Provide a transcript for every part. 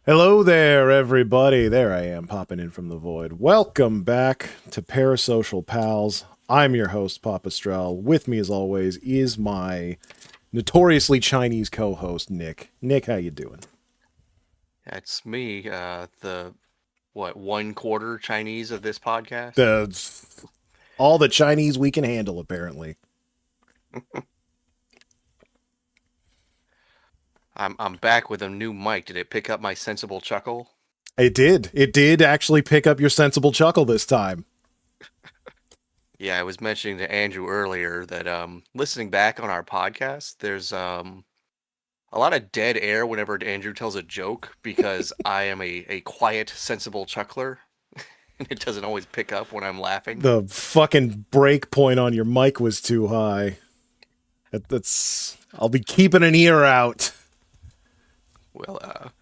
Hello there, everybody. There I am, popping in from the void. Welcome back to Parasocial Pals. I'm your host, Papa Strel. With me, as always, is my notoriously Chinese co-host, Nick. Nick, how you doing? That's me, the 1/4 Chinese of this podcast. The all the Chinese we can handle, apparently. I'm back with a new mic. Did it pick up my sensible chuckle? It did. It did actually pick up your sensible chuckle this time. Yeah, I was mentioning to Andrew earlier that listening back on our podcast, there's a lot of dead air whenever Andrew tells a joke because I am a quiet, sensible chuckler. And it doesn't always pick up when I'm laughing. The fucking break point on your mic was too high. That's. I'll be keeping an ear out. Well,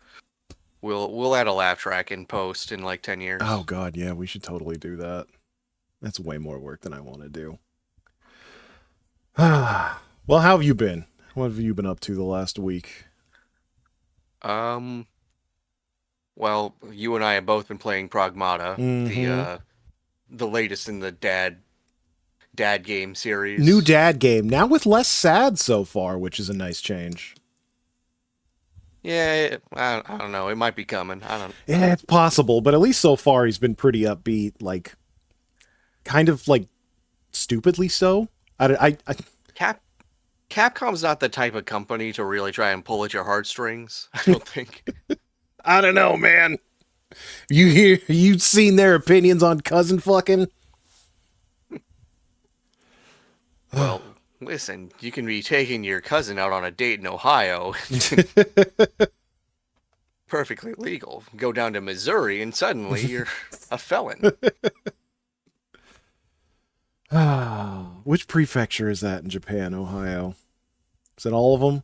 we'll add a laugh track in post in like 10 years. Oh god, yeah, we should totally do that. That's way more work than I want to do. Well, how have you been? What have you been up to the last week? Um, well, you and I have both been playing Pragmata, Mm-hmm. the latest in the dad game New series. dad game, now with less sad so far, which is a nice change. Yeah, I don't know. It might be coming. I don't. Yeah, it's possible, but at least so far he's been pretty upbeat, like, kind of, like, stupidly so. I Cap Capcom's not the type of company to really try and pull at your heartstrings. I don't think. I don't know, man. You've seen their opinions on cousin fucking? Well, listen, you can be taking your cousin out on a date in Ohio, perfectly legal. Go down to Missouri, and suddenly you're a felon. Which prefecture is that in Japan, Ohio? Is it all of them?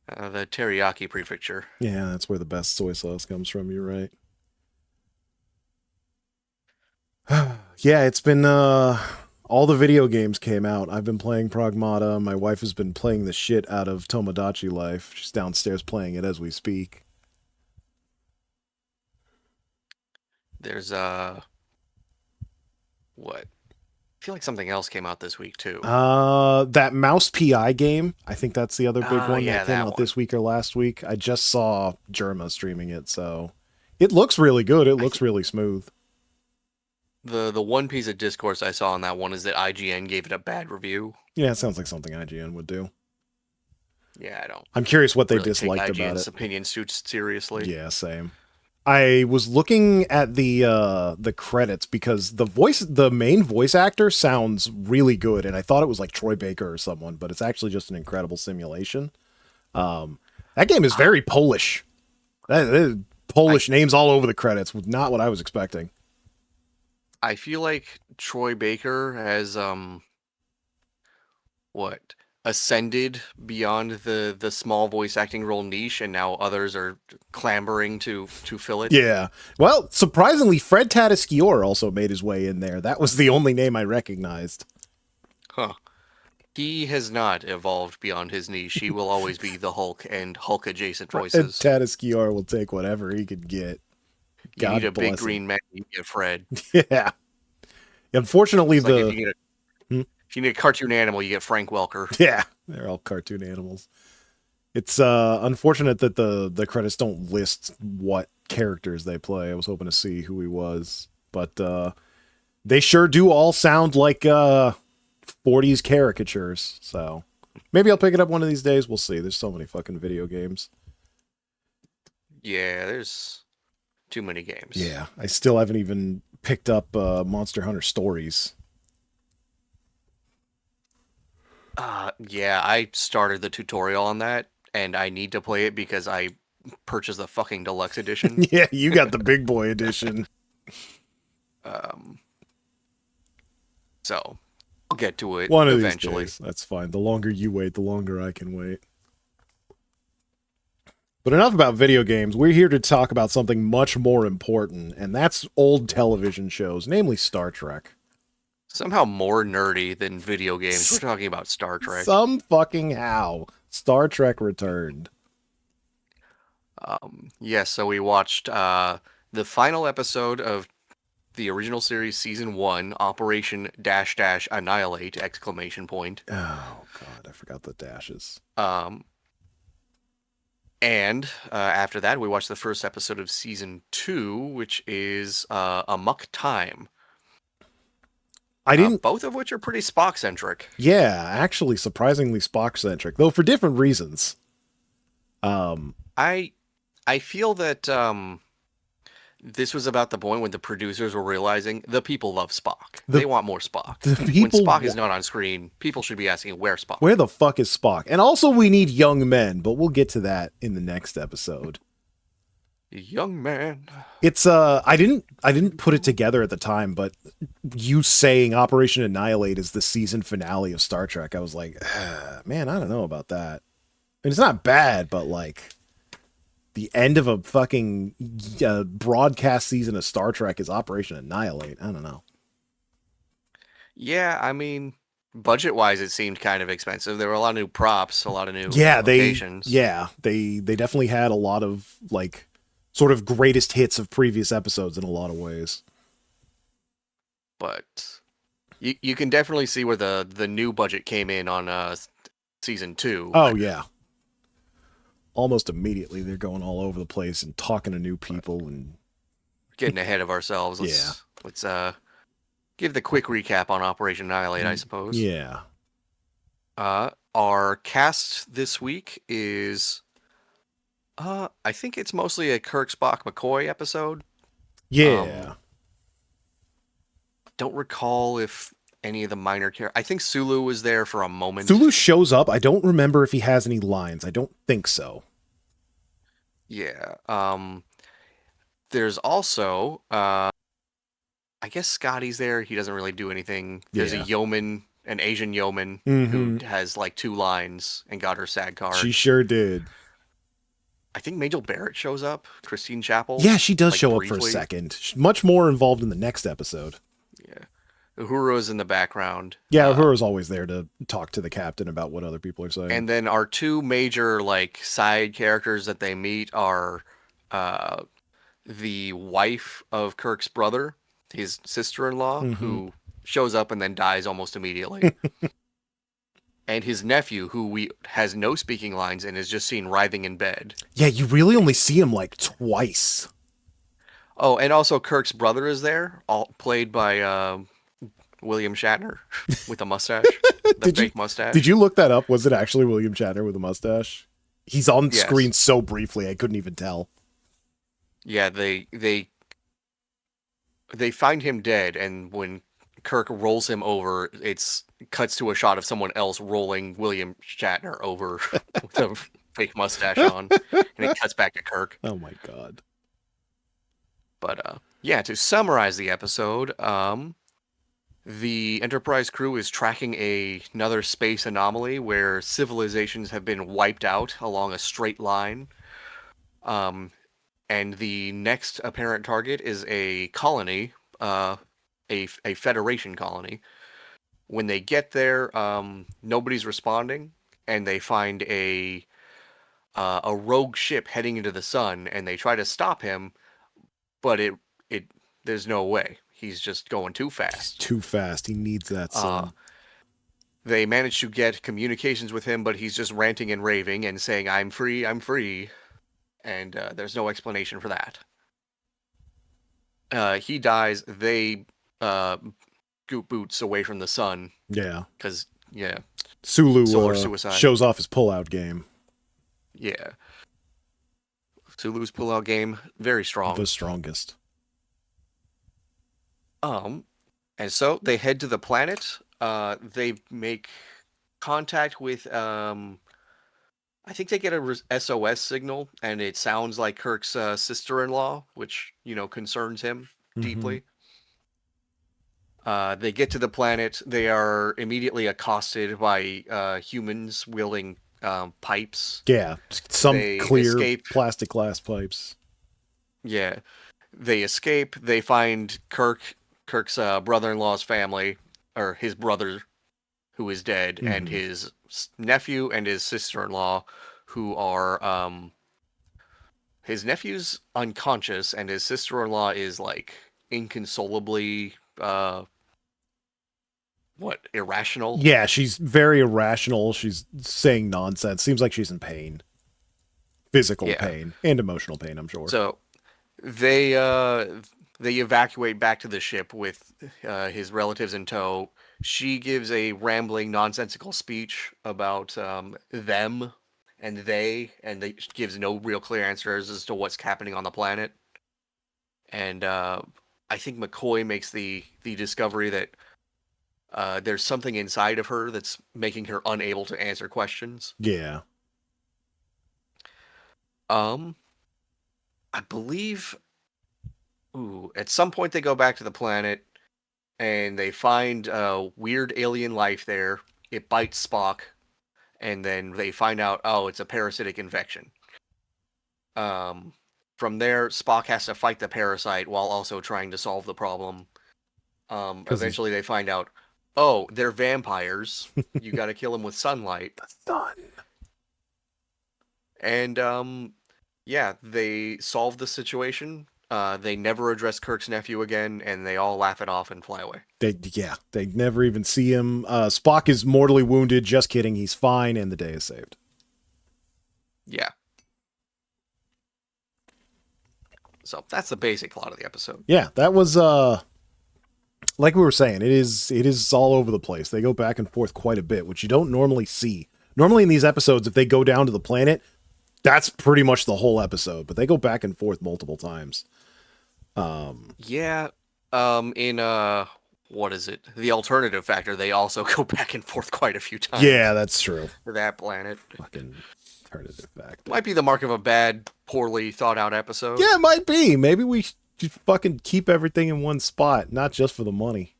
The Teriyaki Prefecture. Yeah, that's where the best soy sauce comes from. You're right. Yeah, it's been all the video games came out. I've been playing Pragmata. My wife has been playing the shit out of Tomodachi Life. She's downstairs playing it as we speak. There's what? I feel like something else came out this week too. That Mouse PI game. I think that's the other big Oh one that yeah, came that out one. this week or last week. I just saw Germa streaming it, so it looks really good. It I looks th- really smooth. the one piece of discourse I saw on that one is that IGN gave it a bad review. Yeah, it sounds like something IGN would do. Yeah, I don't I'm curious what they really take disliked about IGN's it. opinion too seriously. Yeah, same. I was looking at the credits because the main voice actor sounds really good, and I thought it was like Troy Baker or someone, but it's actually just an incredible simulation. That game is very Polish. I Polish names all over the credits, not what I was expecting. I feel like Troy Baker has what ascended beyond the small voice acting role niche, and now others are clamoring to fill it. Yeah. Well, surprisingly, Fred Tatasciore also made his way in there. That was the only name I recognized. Huh. He has not evolved beyond his niche. He will always be the Hulk and Hulk adjacent And voices. Tatasciore will take whatever he could get. You need God a big bless him. green man, you get Fred. Yeah. Unfortunately, It's like the hmm? if you need a cartoon animal, you get Frank Welker. Yeah, they're all cartoon animals. It's unfortunate that the credits don't list what characters they play. I was hoping to see who he was, but they sure do all sound like 40s caricatures. So maybe I'll pick it up one of these days. We'll see. There's so many fucking video games. Yeah, there's too many games. Yeah, I still haven't even picked up Monster Hunter Stories. Yeah, I started the tutorial on that, and I need to play it because I purchased the fucking deluxe edition. Yeah, you got the big boy edition. Um, so I'll get to it One of these eventually. days. That's fine. The longer you wait, the longer I can wait. But enough about video games. We're here to talk about something much more important, and that's old television shows, namely Star Trek. Somehow more nerdy than video games. We're talking about Star Trek. Some fucking how. Star Trek returned. Yes, so we watched the final episode of the original series season 1, Operation Dash Dash Annihilate exclamation point. Oh god, I forgot the dashes. Um, and after that, we watched the first episode of season 2, which is Amok Time. I didn't. Both of which are pretty Spock centric. Yeah, actually, surprisingly Spock centric, though for different reasons. Um, I I feel that this was about the point when the producers were realizing the people love Spock. the They want more Spock. the When people. Spock is not on screen, people should be asking where Spock. Where the fuck is Spock? And also, we need young men, but we'll get to that in the next episode. Young man. It's I didn't put it together at the time, but you saying Operation Annihilate is the season finale of Star Trek, I was like, man, I don't know about that. And it's not bad, but like the end of a fucking broadcast season of Star Trek is Operation Annihilate. I don't know. Yeah, I mean, budget wise, it seemed kind of expensive. There were a lot of new props, a lot of new Yeah, locations. they definitely had a lot of like sort of greatest hits of previous episodes in a lot of ways. But you can definitely see where the new budget came in on season 2. Oh yeah. Almost immediately they're going all over the place and talking to new people and Getting ahead of ourselves. Let's give the quick recap on Operation Annihilate, I suppose. yeah. Our cast this week is I think it's mostly a Kirk Spock McCoy episode. Yeah. Don't recall if any of the minor characters. I think Sulu was there for a moment. Sulu shows up. I don't remember if he has any lines. I don't think so. Yeah. There's also I guess Scotty's there. He doesn't really do anything. There's a Yeah. yeoman, an Asian yeoman who has like 2 lines and got her SAG card. She sure did. I think Majel Barrett shows up. Christine Chapel. Yeah, she does like, show briefly. up for a second. She's much more involved in the next episode. Yeah. Uhura's in the background. Yeah, Uhura's always there to talk to the captain about what other people are saying. And then our 2 major like side characters that they meet are the wife of Kirk's brother, his sister-in-law, who shows up and then dies almost immediately. And his nephew, who has no speaking lines and is just seen writhing in bed. Yeah, you really only see him like twice. Oh, and also Kirk's brother is there, all played by William Shatner with a mustache, the fake mustache. Did you look that up? Was it actually William Shatner with a mustache? He's on Yes. screen so briefly, I couldn't even tell. Yeah, they find him dead, and when Kirk rolls him over, it's cuts to a shot of someone else rolling William Shatner over with a fake mustache on, and it cuts back to Kirk. Oh my god. But yeah, to summarize the episode, the Enterprise crew is tracking another space anomaly where civilizations have been wiped out along a straight line. And the next apparent target is a colony, a Federation colony. When they get there, nobody's responding, and they find a rogue ship heading into the sun, and they try to stop him, but there's no way. He's just going too fast. He's too fast. He needs that sun. They manage to get communications with him, but he's just ranting and raving and saying, I'm free, I'm free. And there's no explanation for that. He dies. They goop boots away from the sun. Yeah. Because, yeah. Sulu Solar suicide. shows off his pullout game. Yeah. Sulu's pullout game, very strong. The strongest. And so they head to the planet. They make contact with I think they get a SOS signal, and it sounds like Kirk's sister-in-law, which, concerns him deeply. They get to the planet. They are immediately accosted by humans wielding pipes. Yeah, some They clear escape. plastic glass pipes. Yeah. They escape. They find Kirk's brother-in-law's family, or his brother, who is dead, and his nephew and his sister-in-law, who are his nephew's unconscious, and his sister-in-law is like inconsolably irrational. Yeah, she's very irrational. She's saying nonsense. Seems like she's in pain. Physical Yeah. pain and emotional pain, I'm sure. So they they evacuate back to the ship with his relatives in tow. She gives a rambling, nonsensical speech about them and they gives no real clear answers as to what's happening on the planet. And I think McCoy makes the discovery that there's something inside of her that's making her unable to answer questions. Yeah. Um, I believe. Ooh, at some point they go back to the planet and they find weird alien life there. It bites Spock, and then they find out, oh, it's a parasitic infection. From there, Spock has to fight the parasite while also trying to solve the problem. Eventually, they find out, oh, they're vampires. You got to kill them with sunlight. Done. And yeah, they solve the situation. They never address Kirk's nephew again, and they all laugh it off and fly away. They never even see him. Spock is mortally wounded. Just kidding. He's fine, and the day is saved. Yeah. So that's the basic plot of the episode. Yeah, that was like we were saying, it is all over the place. They go back and forth quite a bit, which you don't normally see. Normally in these episodes, if they go down to the planet, that's pretty much the whole episode, but they go back and forth multiple times. Yeah. In what is it? The alternative factor, they also go back and forth quite a few times. Yeah, that's true. For that planet. Fucking alternative factor. Might be the mark of a bad, poorly thought out episode. Yeah, it might be. Maybe we should fucking keep everything in one spot, not just for the money.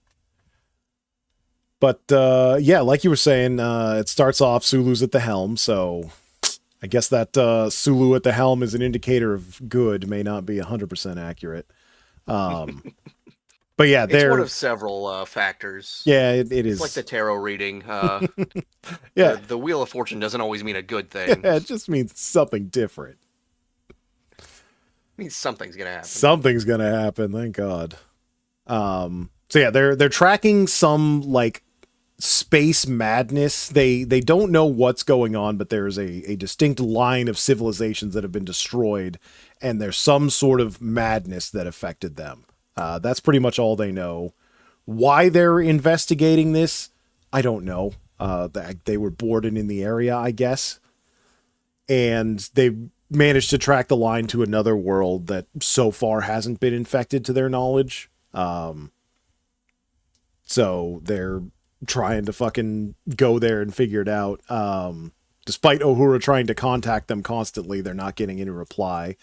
But yeah, like you were saying, it starts off Sulu's at the helm, so I guess that Sulu at the helm is an indicator of good, may not be 100% accurate. But yeah, it's one of several factors. Yeah, it is. It's like the tarot reading. Yeah, the Wheel of Fortune doesn't always mean a good thing. Yeah, it just means something different. It means something's gonna happen. Something's gonna happen. Thank God. So yeah, they're tracking some like space madness. They don't know what's going on, but there's a distinct line of civilizations that have been destroyed, and there's some sort of madness that affected them. That's pretty much all they know. Why they're investigating this, I don't know. They were bored and in the area, I guess. And they managed to track the line to another world that so far hasn't been infected to their knowledge. So they're trying to fucking go there and figure it out. Despite Uhura trying to contact them constantly, they're not getting any reply.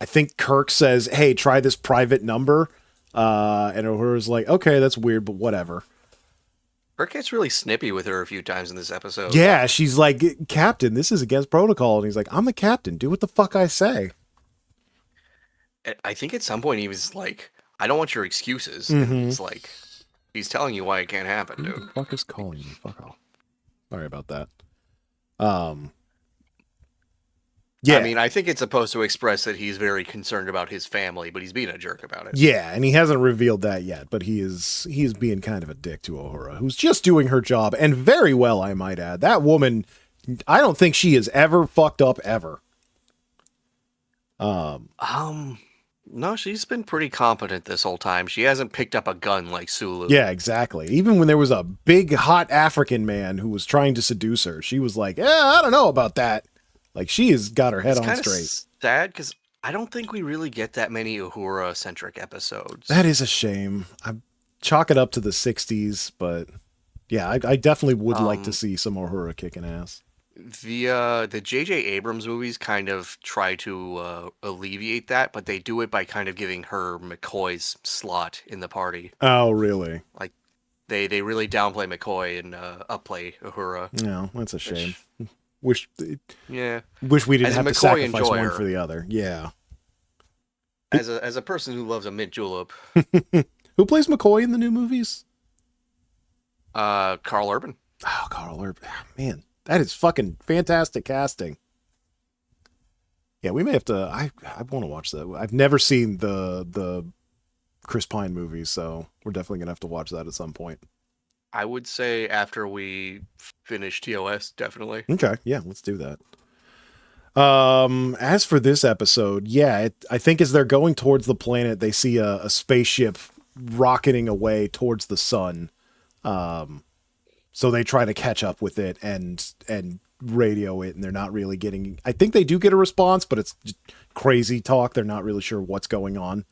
I think Kirk says, hey, try this private number. And Uhura's like, okay, that's weird, but whatever. Kirk gets really snippy with her a few times in this episode. Yeah, she's like, Captain, this is against protocol. And he's like, I'm the captain. Do what the fuck I say. I think at some point he was like, I don't want your excuses. Mm-hmm. And he's like, he's telling you why it can't happen, dude. Who the fuck is calling me? Fuck off. Sorry about that. Yeah. I mean, I think it's supposed to express that he's very concerned about his family, but he's being a jerk about it. Yeah, and he hasn't revealed that yet, but he is being kind of a dick to Uhura, who's just doing her job, and very well, I might add. That woman, I don't think she has ever fucked up ever. No, she's been pretty competent this whole time. She hasn't picked up a gun like Sulu. Yeah, exactly. Even when there was a big, hot African man who was trying to seduce her, she was like, I don't know about that. Like, she has got her head on straight. It's sad, because I don't think we really get that many Uhura-centric episodes. That is a shame. I chalk it up to the 60s, but yeah, I definitely would like to see some Uhura kicking ass. The J.J. Abrams movies kind of try to alleviate that, but they do it by kind of giving her McCoy's slot in the party. Oh, really? Like, they really downplay McCoy and upplay Uhura. No, that's a shame. Wish we didn't have to McCoy sacrifice one enjoyer, for the other. Yeah. As a person who loves a mint julep. Who plays McCoy in the new movies? Carl Urban. Oh, Carl Urban. Man, that is fucking fantastic casting. Yeah, we may have to. I want to watch that. I've never seen the Chris Pine movies, so we're definitely gonna have to watch that at some point. I would say after we finish TOS, definitely. Okay, yeah, let's do that. As for this episode, yeah, I think as they're going towards the planet, they see a spaceship rocketing away towards the sun. So they try to catch up with it and radio it, and they're not really getting. I think they do get a response, but it's just crazy talk. They're not really sure what's going on.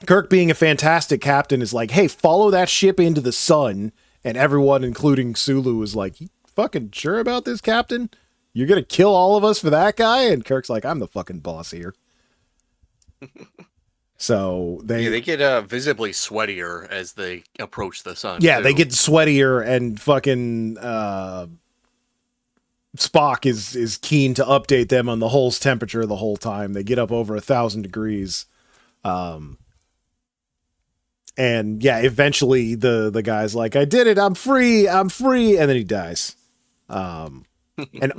Kirk, being a fantastic captain, is like, "Hey, follow that ship into the sun," and everyone, including Sulu, is like, "You fucking sure about this, Captain? You're gonna kill all of us for that guy?" And Kirk's like, "I'm the fucking boss here." So they get visibly sweatier as they approach the sun. Yeah, too. they get sweatier, and fucking Spock is keen to update them on the hull's temperature the whole time. They get up over 1,000 degrees. And yeah, eventually the guy's like, "I did it, I'm free, and then he dies. And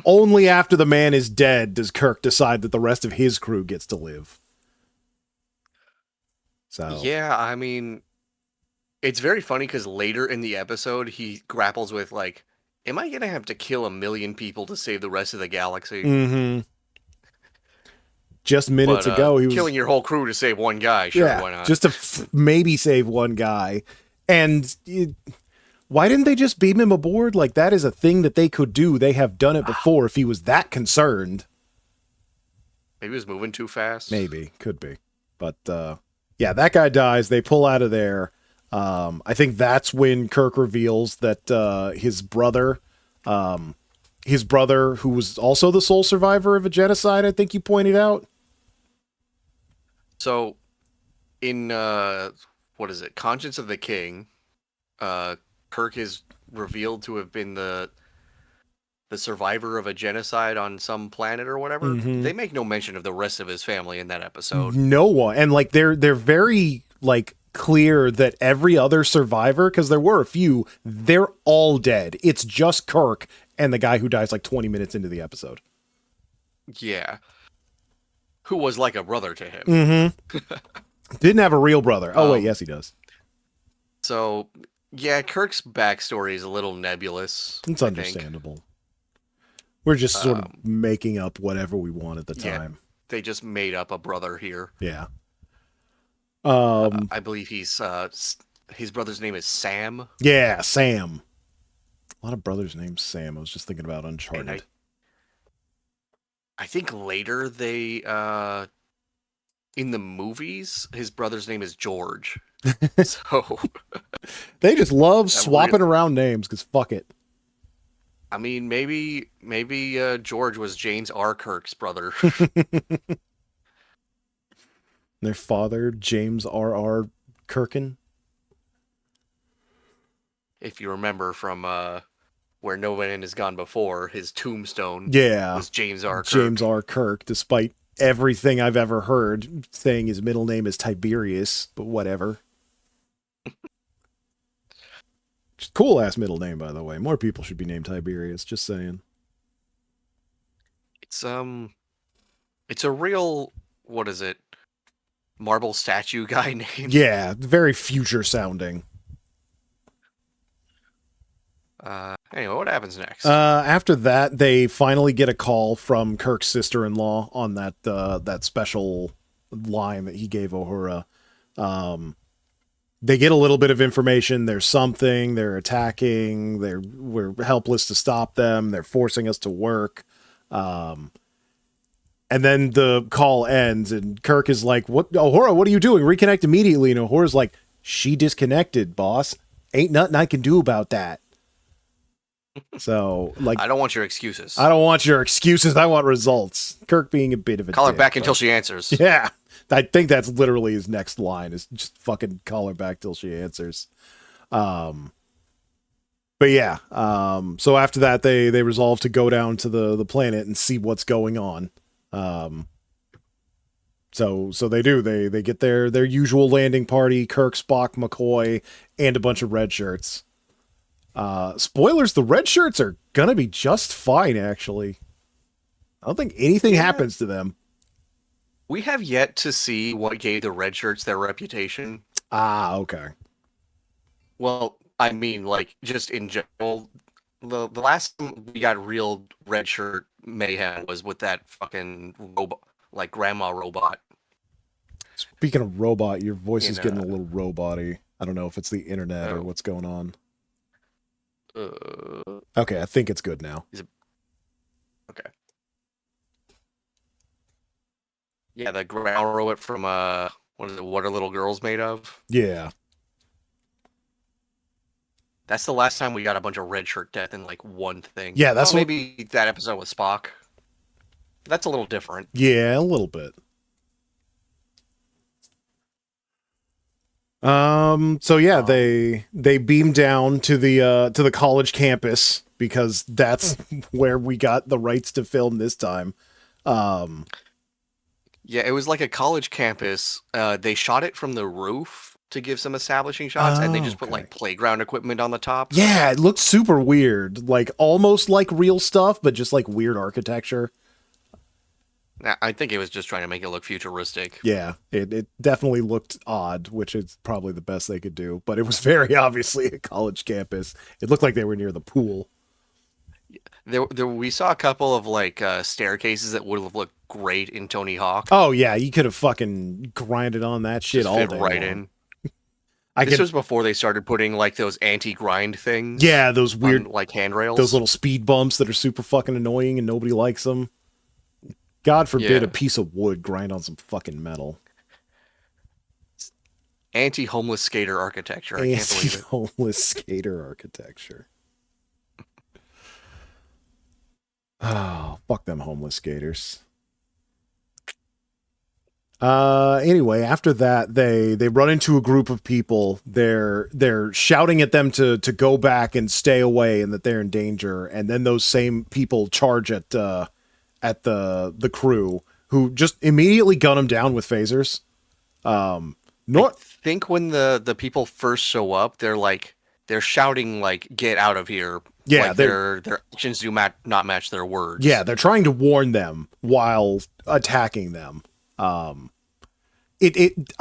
only after the man is dead does Kirk decide that the rest of his crew gets to live. So yeah, I mean, it's very funny because later in the episode, he grapples with like, "Am I gonna have to kill 1 million people to save the rest of the galaxy?" Mm-hmm. Just minutes ago, he was killing your whole crew to save one guy. Sure, why not? Just to maybe save one guy. And why didn't they just beam him aboard? Like, that is a thing that they could do. They have done it before if he was that concerned. Maybe he was moving too fast. Maybe. Could be. But, yeah, that guy dies. They pull out of there. I think that's when Kirk reveals that his brother, who was also the sole survivor of a genocide, I think you pointed out. So, in what is it, Conscience of the King, Kirk is revealed to have been the survivor of a genocide on some planet or whatever. Mm-hmm. They make no mention of the rest of his family in that episode. No one, and like they're very like clear that every other survivor, because there were a few, they're all dead. It's just Kirk and the guy who dies like 20 minutes into the episode. Yeah. Who was like a brother to him. Mm-hmm. Didn't have a real brother. Oh, wait, yes, he does. So, yeah, Kirk's backstory is a little nebulous. It's understandable. We're just sort of making up whatever we want at the time. Yeah, they just made up a brother here. Yeah. I believe his brother's name is Sam. Yeah, Sam. A lot of brothers named Sam. I was just thinking about Uncharted. I think later they, in the movies, his brother's name is George. So they just love swapping around names because fuck it. I mean, maybe George was James R. Kirk's brother. Their father, James R.R. Kirkin. If you remember from Where No Man Has Gone Before, his tombstone was James R. Kirk. James R. Kirk, despite everything I've ever heard saying his middle name is Tiberius, but whatever. Cool ass middle name, by the way. More people should be named Tiberius, just saying. It's a real, what is it, marble statue guy name. Yeah, very future sounding. Anyway, what happens next? After that, they finally get a call from Kirk's sister-in-law on that special line that he gave Uhura. They get a little bit of information. There's something. They're attacking. We're helpless to stop them. They're forcing us to work. And then the call ends, and Kirk is like, "What, Uhura? What are you doing? Reconnect immediately." And Uhura's like, "She disconnected, boss. Ain't nothing I can do about that." So, like, I don't want your excuses. I don't want your excuses. I want results. Kirk being a bit of a call her dick, back until she answers. Yeah, I think that's literally his next line is just fucking call her back till she answers. But yeah, so after that, they resolve to go down to the planet and see what's going on. So they do. They get their usual landing party: Kirk, Spock, McCoy, and a bunch of red shirts. Spoilers, the red shirts are gonna be just fine, actually. I don't think anything Yeah. happens to them. We have yet to see what gave the red shirts their reputation. Ah, okay. Well, I mean, like, just in general, the last time we got real red shirt mayhem was with that fucking robot, like grandma robot Speaking of robot, your voice is in getting a little robot-y. I don't know if it's the internet or oh, what's going on. uh, Okay, I think it's good now. is it okay? Yeah, the grandma robot from what is it? What are little girls made of? Yeah. That's the last time we got a bunch of red shirt death in like one thing. Yeah, that's oh, maybe that episode with Spock. That's a little different. Yeah, a little bit. So yeah, they beam down to the college campus because that's where we got the rights to film this time. Yeah, it was like a college campus. They shot it from the roof to give some establishing shots, and they just put like playground equipment on the top. Yeah, it looked super weird, like almost like real stuff, but just like weird architecture. I think it was just trying to make it look futuristic. Yeah, it definitely looked odd, which is probably the best they could do. But it was very obviously a college campus. It looked like they were near the pool. We saw a couple of like staircases that would have looked great in Tony Hawk. Oh yeah, you could have fucking grinded on that shit just all fit day right long. in. This was before they started putting like those anti-grind things. Yeah, those weird on, like handrails. Those little speed bumps that are super fucking annoying and nobody likes them. God forbid a piece of wood grind on some fucking metal. Anti-homeless skater architecture. I can't believe it. Anti-homeless skater architecture. Oh, fuck them homeless skaters. Anyway, after that, they run into a group of people. They're shouting at them to go back and stay away and that they're in danger. And then those same people charge at the crew, who just immediately gun them down with phasers. I think when the people first show up, they're shouting like "Get out of here!" Yeah, like their actions do not match their words. Yeah, they're trying to warn them while attacking them. I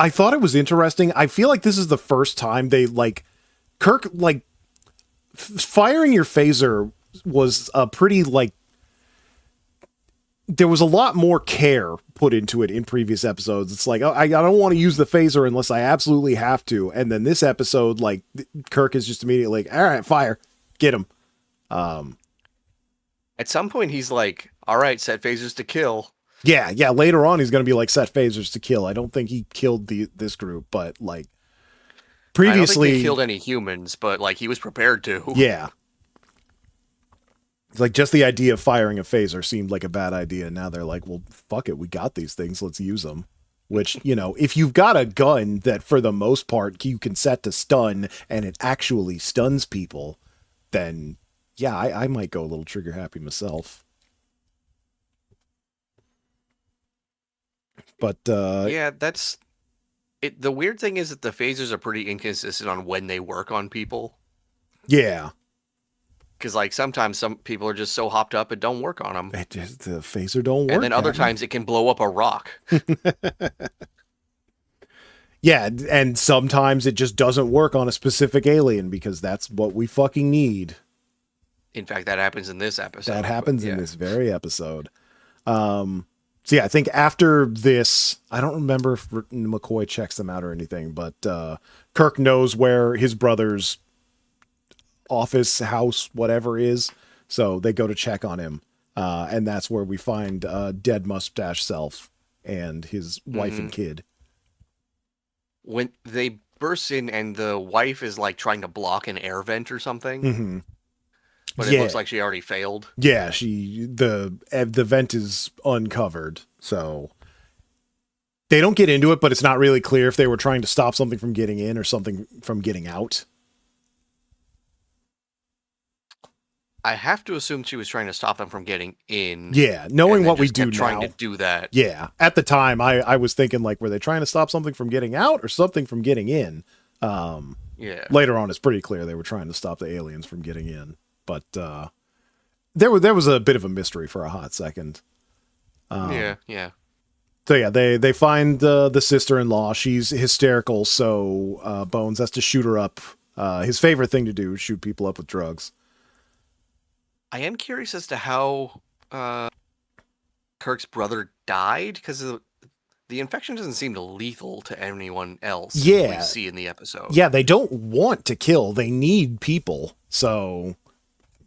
thought it was interesting. I feel like this is the first time they Kirk firing your phaser was a pretty there was a lot more care put into it in previous episodes. It's like, oh, I don't want to use the phaser unless I absolutely have to. And then this episode, Kirk is just immediately like, all right, fire, get him. At some point, he's like, all right, set phasers to kill. Yeah. Later on, he's going to be like, set phasers to kill. I don't think he killed this group, but previously, I don't think he killed any humans, but he was prepared to. Yeah. Just the idea of firing a phaser seemed like a bad idea. Now they're like, well, fuck it. We got these things. Let's use them. Which, if you've got a gun that for the most part you can set to stun and it actually stuns people, then yeah, I might go a little trigger happy myself. But yeah, that's it. The weird thing is that the phasers are pretty inconsistent on when they work on people. Yeah. Because sometimes some people are just so hopped up it don't work on them. The phaser don't work. And then other times it can blow up a rock. Yeah, and sometimes it just doesn't work on a specific alien because that's what we fucking need. In fact, that happens in this episode. That happens in this very episode. So yeah, I think after this, I don't remember if McCoy checks them out or anything, but Kirk knows where his brother's office, house, whatever is, so they go to check on him, and that's where we find dead mustache self and his wife and kid. When they burst in and the wife is trying to block an air vent or something, but it looks like she already failed. Yeah, the vent is uncovered, so they don't get into it, but it's not really clear if they were trying to stop something from getting in or something from getting out. I have to assume she was trying to stop them from getting in. Yeah, knowing what we do now. Trying to do that. Yeah, at the time, I was thinking were they trying to stop something from getting out or something from getting in? Yeah. Later on, it's pretty clear they were trying to stop the aliens from getting in. But there was a bit of a mystery for a hot second. Yeah, yeah. So yeah, they find the sister-in-law. She's hysterical, so Bones has to shoot her up. His favorite thing to do is shoot people up with drugs. I am curious as to how uh, Kirk's brother died because the infection doesn't seem lethal to anyone else we Yeah, see in the episode. yeah, they don't want to kill. They need people. So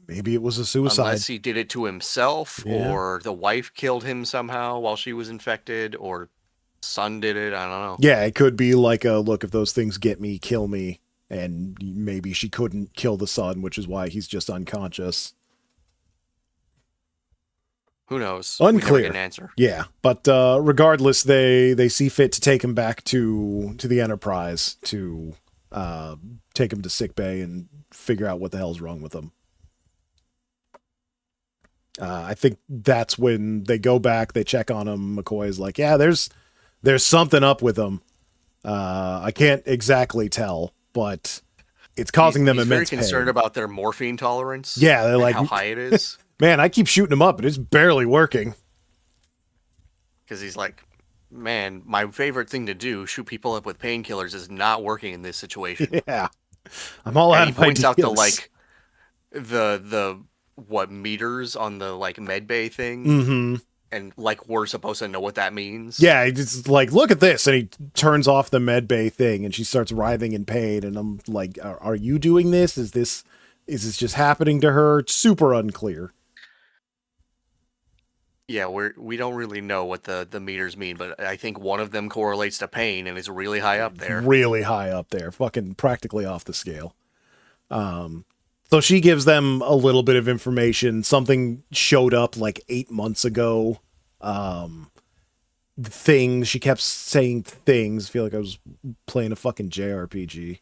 maybe it was a suicide. Unless he did it to himself, Yeah. or the wife killed him somehow while she was infected, or son did it. I don't know. Yeah, it could be like a look, if those things get me, kill me. And maybe she couldn't kill the son, which is why he's just unconscious. Who knows? Unclear. We never get an answer. Yeah, but regardless, they see fit to take him back to the Enterprise to take him to sickbay and figure out what the hell's wrong with him. I think that's when they go back, they check on him. McCoy's like, yeah, there's something up with him. I can't exactly tell, but it's causing them he's immense very concerned pain. about their morphine tolerance. Yeah, they're like, how high it is. Man, I keep shooting him up, but it's barely working. Because he's like, man, my favorite thing to do, shoot people up with painkillers, is not working in this situation. Yeah, I'm all out And he of points out ideas. the like the what meters on the like med bay thing, Mm-hmm. and like we're supposed to know what that means. Yeah, it's like, look at this, and he turns off the med bay thing, and she starts writhing in pain, and I'm like, are you doing this? Is this just happening to her? It's super unclear. Yeah, we don't really know what the meters mean, but I think one of them correlates to pain, and it's really high up there. Really high up there, fucking practically off the scale. So she gives them a little bit of information. Something showed up like 8 months ago. Things, she kept saying things. I feel like I was playing a fucking JRPG.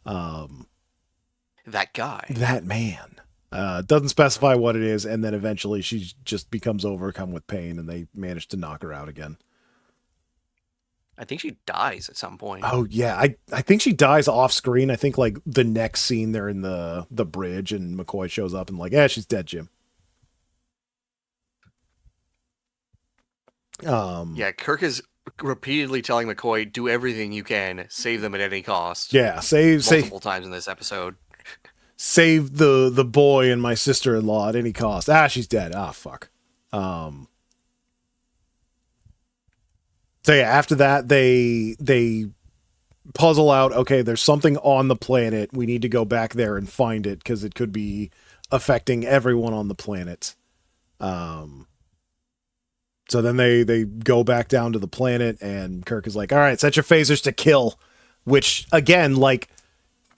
That guy. That man. Doesn't specify what it is, and then eventually she just becomes overcome with pain, and they manage to knock her out again. I think she dies at some point. Oh yeah, I think she dies off screen. I think like the next scene they're in the bridge, and McCoy shows up and like, yeah, she's dead, Jim. Yeah, Kirk is repeatedly telling McCoy, do everything you can, save them at any cost. Yeah, multiple times in this episode. Save the boy and my sister-in-law at any cost. Ah, she's dead. Ah, fuck. So yeah, after that they puzzle out, okay, there's something on the planet. We need to go back there and find it because it could be affecting everyone on the planet. So then they go back down to the planet, and Kirk is like, all right, set your phasers to kill, which again, like,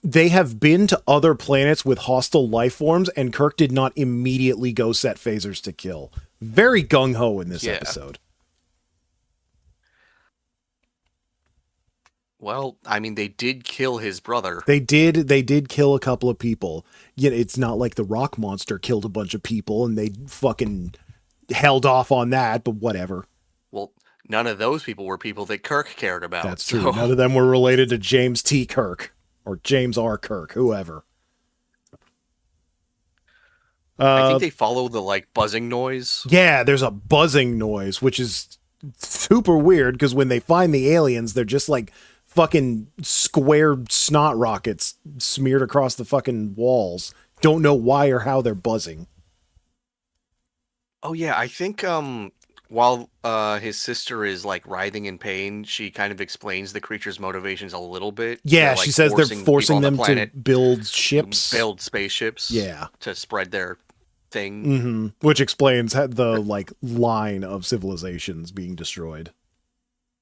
they have been to other planets with hostile life forms, and Kirk did not immediately go set phasers to kill. Very gung-ho in this episode. Well, I mean, they did kill his brother. They did kill a couple of people. Yet it's not like the rock monster killed a bunch of people and they fucking held off on that, but whatever. Well, none of those people were people that Kirk cared about. That's true. So. None of them were related to James T. Kirk or James R. Kirk, whoever. I think they follow the like buzzing noise. Yeah, there's a buzzing noise, which is super weird because when they find the aliens, they're just like fucking square snot rockets smeared across the fucking walls. Don't know why or how they're buzzing. Oh yeah, I think while his sister is like writhing in pain, she kind of explains the creature's motivations a little bit. Yeah, like, she says they're forcing them to build ships. Build spaceships. Yeah. To spread their thing. Mm-hmm. Which explains the like line of civilizations being destroyed.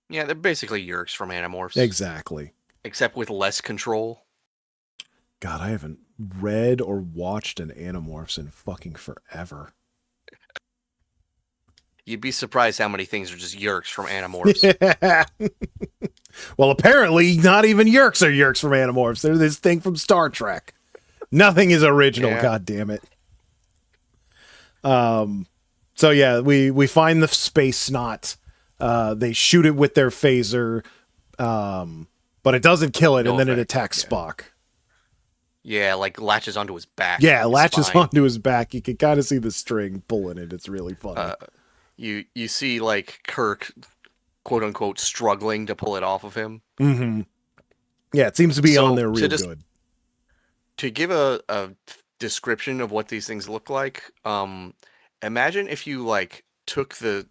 Yeah, they're basically Yeerks from Animorphs. Exactly. Except with less control. God, I haven't read or watched an Animorphs in fucking forever. You'd be surprised how many things are just Yeerks from Animorphs. Yeah. Well, apparently not even Yeerks are Yeerks from Animorphs. They're this thing from Star Trek. Nothing is original, yeah. God damn it. So yeah, we find the space snot. They shoot it with their phaser, but it doesn't kill it, and then it attacks Spock. Yeah, like latches onto his back. Yeah, latches onto his back. You can kind of see the string pulling it. It's really funny. You see like Kirk, quote unquote, struggling to pull it off of him. Mm-hmm. Yeah, it seems to be on So there to real just good. to give a description of what these things look like, imagine if you like took the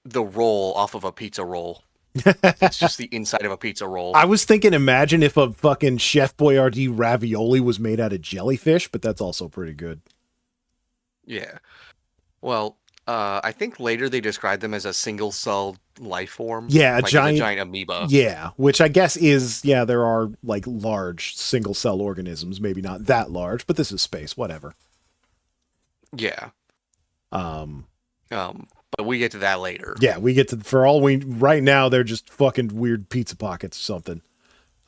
roll off of a pizza roll. It's just the inside of a pizza roll. I was thinking, imagine if a fucking Chef Boyardee ravioli was made out of jellyfish, but that's also pretty good. Yeah. Well, I think later they described them as a single cell life form, Yeah, a like as a giant. giant amoeba. Yeah, which I guess is, yeah, there are like large single cell organisms, maybe not that large, but this is space, whatever. Yeah. Um, But we get to that later. yeah, we get to, for all we, right now, they're just fucking weird pizza pockets or something.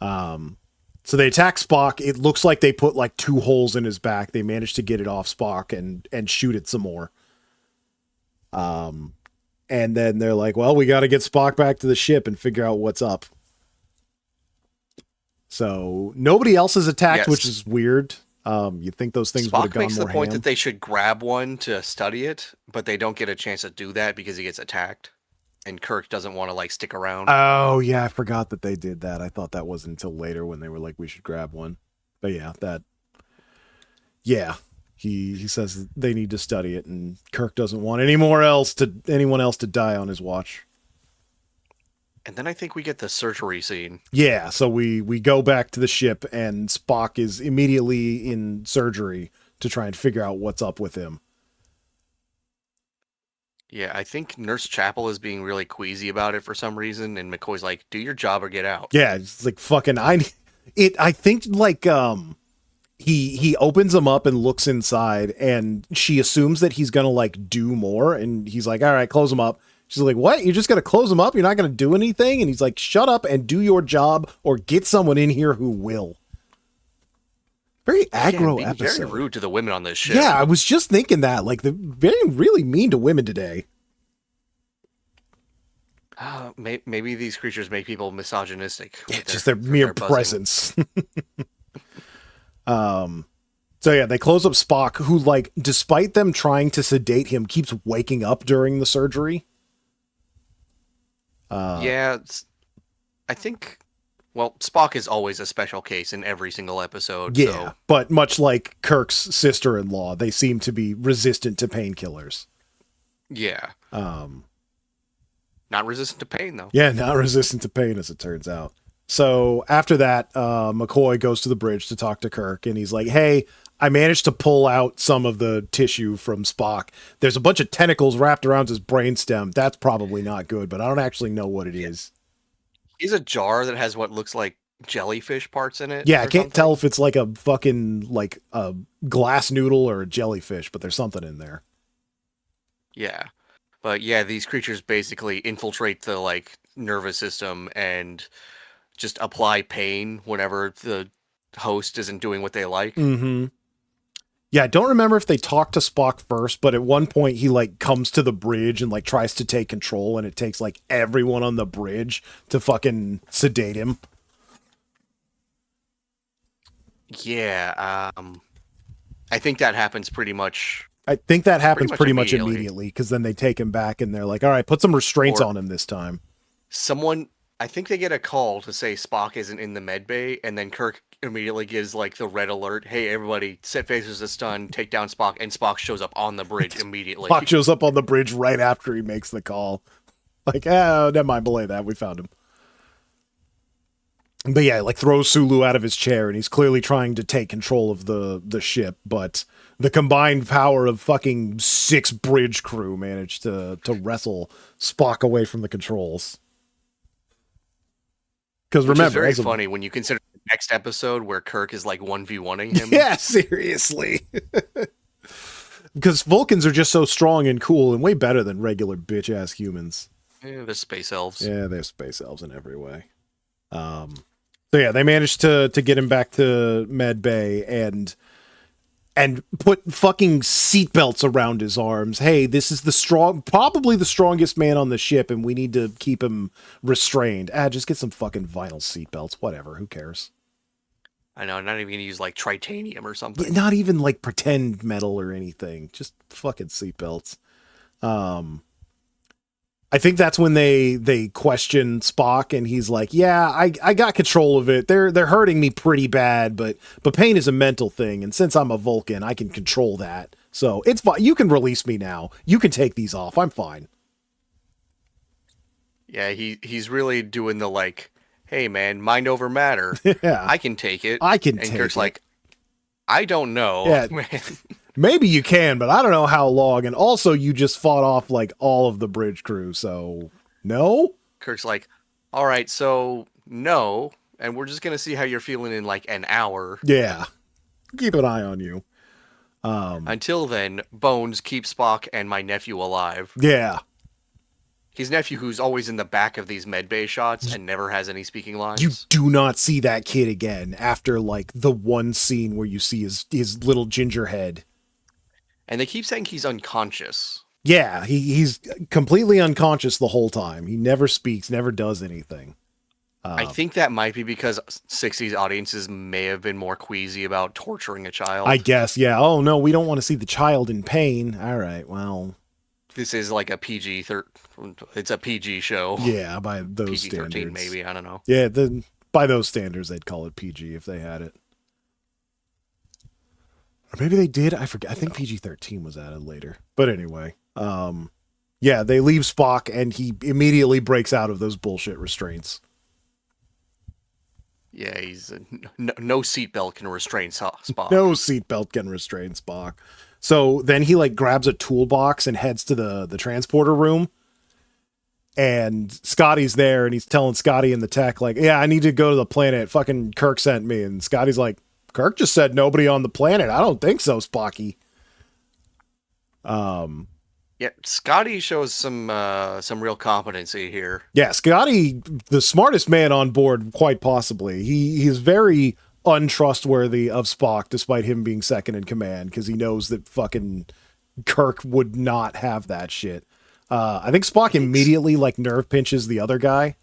So they attack Spock. It looks like they put like 2 holes in his back. They managed to get it off Spock and shoot it some more. And then they're like, well, we got to get Spock back to the ship and figure out what's up. So nobody else is attacked, Yes. which is weird. You think those things would have Spock gone makes the more point ham. that they should grab one to study it, but they don't get a chance to do that because he gets attacked, and Kirk doesn't want to like stick around. Oh, yeah, I forgot that they did that. I thought that wasn't until later when they were like, we should grab one. But yeah, he says they need to study it, and Kirk doesn't want anyone else to die on his watch. And then I think we get the surgery scene. Yeah, so we go back to the ship, and Spock is immediately in surgery to try and figure out what's up with him. Yeah, I think Nurse Chapel is being really queasy about it for some reason, and McCoy's like, "Do your job or get out." Yeah, it's like fucking I think like he opens him up and looks inside, and she assumes that he's gonna like do more, and he's like, all right, close him up. She's like, what? You're just gonna close him up? You're not gonna do anything? And he's like, shut up and do your job, or get someone in here who will. Very aggro being episode. very rude to the women on this ship. Yeah, I was just thinking that. Like, they're very really mean to women today. Maybe these creatures make people misogynistic. Yeah, just their mere presence. So yeah, they close up Spock, who, like, despite them trying to sedate him, keeps waking up during the surgery. Yeah, I think. Well, Spock is always a special case in every single episode. Yeah, so. But much like Kirk's sister-in-law, they seem to be resistant to painkillers. Yeah. Not resistant to pain, though. Yeah, not resistant to pain, as it turns out. So after that, McCoy goes to the bridge to talk to Kirk, and he's like, hey, I managed to pull out some of the tissue from Spock. There's a bunch of tentacles wrapped around his brainstem. That's probably not good, but I don't actually know what it is. He's a jar that has what looks like jellyfish parts in it. Yeah, I can't tell if it's like a fucking, like, a glass noodle or a jellyfish, but there's something in there. Yeah. But yeah, these creatures basically infiltrate the, like, nervous system and just apply pain whenever the host isn't doing what they like. Mm-hmm. Yeah, I don't remember if they talk to Spock first, but at one point he, like, comes to the bridge and, like, tries to take control, and it takes, like, everyone on the bridge to fucking sedate him. Yeah, I think that happens pretty much. I think that happens pretty much immediately, because then they take him back and they're like, all right, put some restraints on him this time. I think they get a call to say Spock isn't in the med bay, and then Kirk immediately gives like the red alert, hey everybody, set phasers to stun, take down Spock, and Spock shows up on the bridge immediately. Spock shows up on the bridge right after he makes the call. Like, oh, never mind, belay that, we found him. But yeah, like throws Sulu out of his chair, and he's clearly trying to take control of the ship, but the combined power of fucking 6 bridge crew managed to wrestle Spock away from the controls. Because remember, it's very funny when you consider the next episode where Kirk is like 1v1ing him. Yeah, seriously. Because Vulcans are just so strong and cool and way better than regular bitch-ass humans. Yeah, they're space elves. Yeah, they're space elves in every way. So yeah, they managed to get him back to Med Bay and put fucking seatbelts around his arms. Hey, this is probably the strongest man on the ship, and we need to keep him restrained. Just get some fucking vinyl seatbelts. Whatever, who cares? I know, not even gonna use like tritanium or something. Yeah, not even like pretend metal or anything. Just fucking seatbelts. I think that's when they question Spock, and he's like, "Yeah, I got control of it. They're hurting me pretty bad, but pain is a mental thing, and since I'm a Vulcan, I can control that. So it's fine. You can release me now. You can take these off. I'm fine." Yeah, he's really doing the like, hey man, mind over matter. Yeah, I can take it. I can And take Kirk's it. like, I don't know, Yeah, man. maybe you can, but I don't know how long. And also, you just fought off like all of the bridge crew, so no. Kirk's like, all right, so no, and we're just gonna see how you're feeling in like an hour. Yeah, keep an eye on you. Until then, Bones, keep Spock and my nephew alive. Yeah, His nephew, who's always in the back of these medbay shots and never has any speaking you lines. do not see that kid again after like the one scene where you see his little ginger head. And they keep saying he's unconscious. Yeah, he's completely unconscious the whole time. He never speaks, never does anything. I think that might be because 60s audiences may have been more queasy about torturing a child. I guess, yeah. Oh no, we don't want to see the child in pain. All right, well, This is like a it's a PG show. yeah, by those PG-13 standards, maybe, I don't know. Yeah, by those standards, they'd call it PG if they had it. Or maybe they did. I forget. I think PG-13 was added later. But anyway, yeah, they leave Spock, and he immediately breaks out of those bullshit restraints. Yeah, he's no seatbelt can restrain Spock. No seatbelt can restrain Spock. So then he like grabs a toolbox and heads to the transporter room. And Scotty's there, and he's telling Scotty and the tech, like, yeah, I need to go to the planet. Fucking Kirk sent me. And Scotty's like, Kirk just said nobody on the planet. I don't think so, Spocky. Yeah, Scotty shows some real competency here. Yeah, Scotty, the smartest man on board, quite possibly. He's very untrustworthy of Spock, despite him being second in command, because he knows that fucking Kirk would not have that shit. I think Spock immediately like nerve pinches the other guy.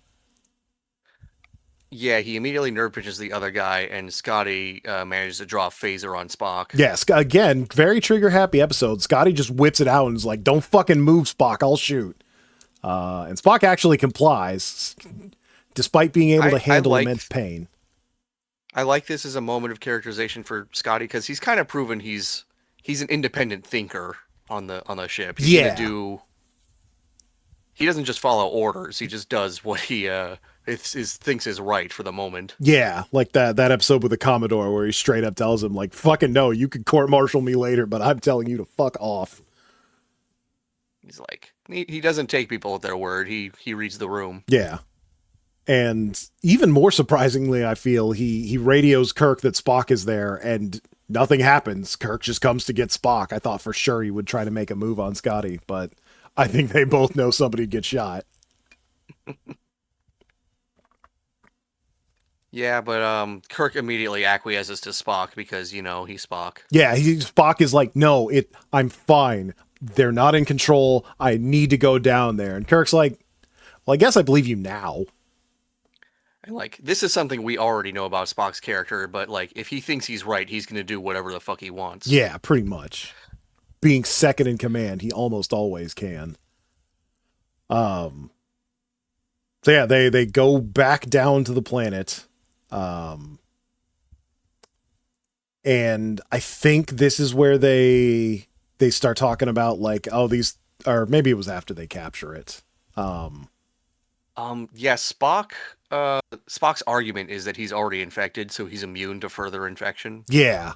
Yeah, he immediately nerve pinches the other guy, and Scotty manages to draw a phaser on Spock. Yes, again, very trigger happy episode. Scotty just whips it out and is like, "Don't fucking move, Spock. I'll shoot." And Spock actually complies, despite being able to handle immense pain. I like this as a moment of characterization for Scotty because he's kind of proven he's an independent thinker on the ship. He's gonna do. He doesn't just follow orders. He just does what he thinks is right for the moment. Yeah, like that episode with the Commodore where he straight up tells him, like, fucking no, you can court-martial me later, but I'm telling you to fuck off. He's like, he doesn't take people at their word. He reads the room. Yeah. And even more surprisingly, I feel, he radios Kirk that Spock is there, and nothing happens. Kirk just comes to get Spock. I thought for sure he would try to make a move on Scotty, but I think they both know somebody'd get shot. Yeah, but Kirk immediately acquiesces to Spock because, he's Spock. Yeah, Spock is like, no, I'm fine. They're not in control. I need to go down there. And Kirk's like, well, I guess I believe you now. And, like, this is something we already know about Spock's character, but, like, if he thinks he's right, he's going to do whatever the fuck he wants. Yeah, pretty much. Being second in command, he almost always can. So yeah, they go back down to the planet. And I think this is where they start talking about like, oh, these, or maybe it was after they capture it. Yeah, Spock's argument is that he's already infected, so he's immune to further infection. Yeah.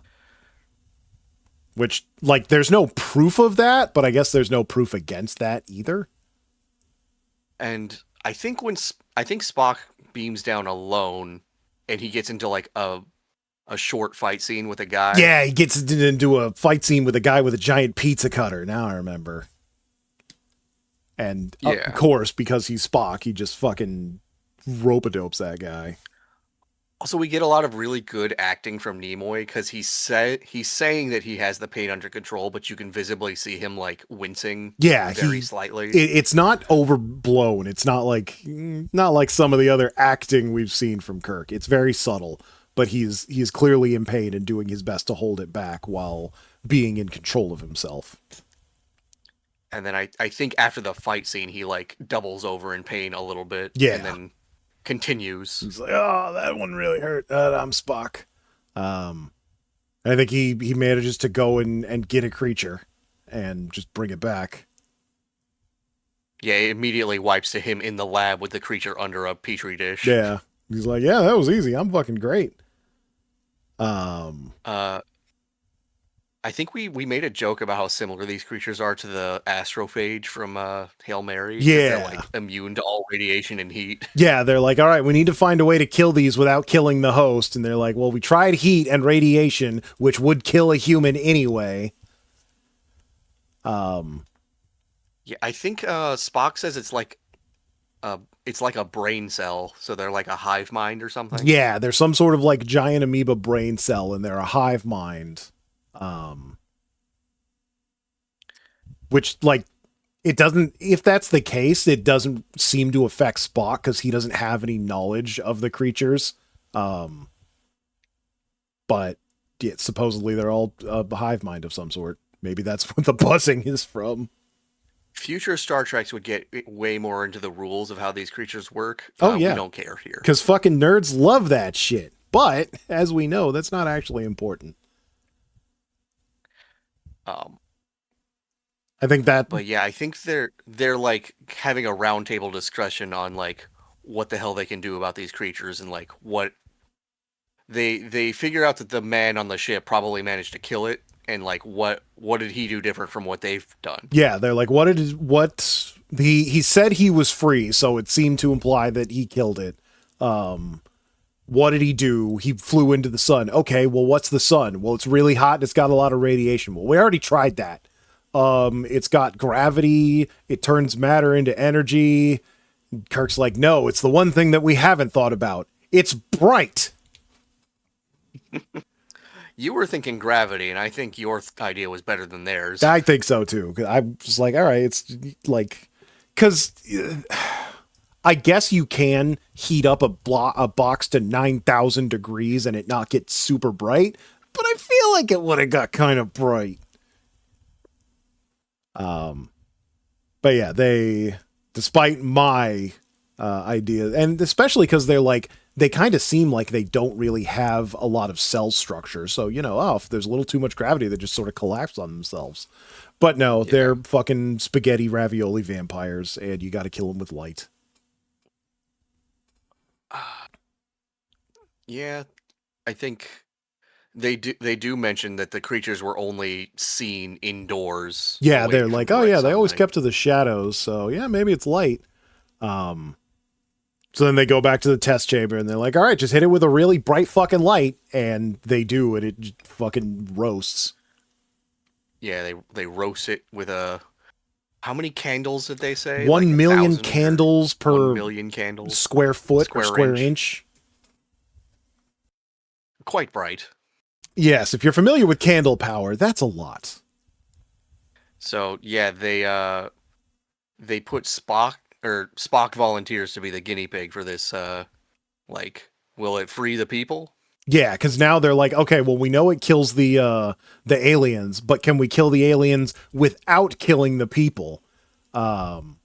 Which, like, there's no proof of that, but I guess there's no proof against that either. And I think Spock beams down alone, and he gets into like a short fight scene with a guy. Yeah, he gets into a fight scene with a guy with a giant pizza cutter. Now I remember. And of course, because he's Spock, he just fucking rope-a-dopes that guy. Also, we get a lot of really good acting from Nimoy because he's saying that he has the pain under control, but you can visibly see him like wincing. Yeah, very slightly. It's not overblown. It's not like some of the other acting we've seen from Kirk. It's very subtle, but he's clearly in pain and doing his best to hold it back while being in control of himself. And then I think after the fight scene, he like doubles over in pain a little bit, and Yeah. then continues. He's like, oh, that one really hurt. I'm Spock. Um, I think he manages to go and get a creature and just bring it back. Yeah, it immediately wipes to him in the lab with the creature under a petri dish. Yeah. He's like, yeah, that was easy. I'm fucking great. Um, Uh, I think we made a joke about how similar these creatures are to the astrophage from Hail Mary, because they're yeah. like immune to all radiation and heat. Yeah, they're like, all right, we need to find a way to kill these without killing the host. And they're like, well, we tried heat and radiation, which would kill a human anyway. Um, Yeah, I think Spock says it's like a brain cell, so they're like a hive mind or something. yeah, there's some sort of like giant amoeba brain cell, and they're a hive mind. Um, which, like, it doesn't, if that's the case, it doesn't seem to affect Spock because he doesn't have any knowledge of the creatures. Um, but yeah, supposedly they're all a hive mind of some sort. Maybe that's what the buzzing is from. Future Star Treks would get way more into the rules of how these creatures work. Oh, We yeah. don't care here. Because fucking nerds love that shit. But, as we know, that's not actually important. Um, I think that, but yeah, I think they're like having a roundtable discussion on like what the hell they can do about these creatures and like what they figure out that the man on the ship probably managed to kill it, and like what did he do different from what they've done? yeah, they're like, he said he was free, so it seemed to imply that he killed it. What did he do? He flew into the sun. Okay, well, what's the sun? Well, it's really hot and it's got a lot of radiation. Well, we already tried that. It's got gravity. It turns matter into energy. Kirk's like, no, it's the one thing that we haven't thought about. It's bright. You were thinking gravity, and I think your idea was better than theirs. I think so too. I was like, all right, it's like, because I guess you can heat up a box to 9,000 degrees and it not get super bright, but I feel like it would have got kind of bright. But yeah, despite my idea, and especially because they kind of seem like they don't really have a lot of cell structure. So, if there's a little too much gravity, they just sort of collapse on themselves. But no, they're fucking spaghetti ravioli vampires, and you got to kill them with light. Yeah, I think they do mention that the creatures were only seen indoors. Yeah, away they're from like, the oh bright yeah, they always sunlight. kept to the shadows, so yeah, maybe it's light. So then they go back to the test chamber and they're like, all right, just hit it with a really bright fucking light, and they do, and it just fucking roasts. Yeah, they roast it with a. How many candles did they say? 1,000,000 1,000 candles per 1,000,000 candles. square foot or Square square inch. inch. Quite bright. Yes, if you're familiar with candle power, that's a lot. So yeah, they put Spock volunteers to be the guinea pig for this. Will it free the people? Yeah, because now they're like, okay, well, we know it kills the aliens, but can we kill the aliens without killing the people? And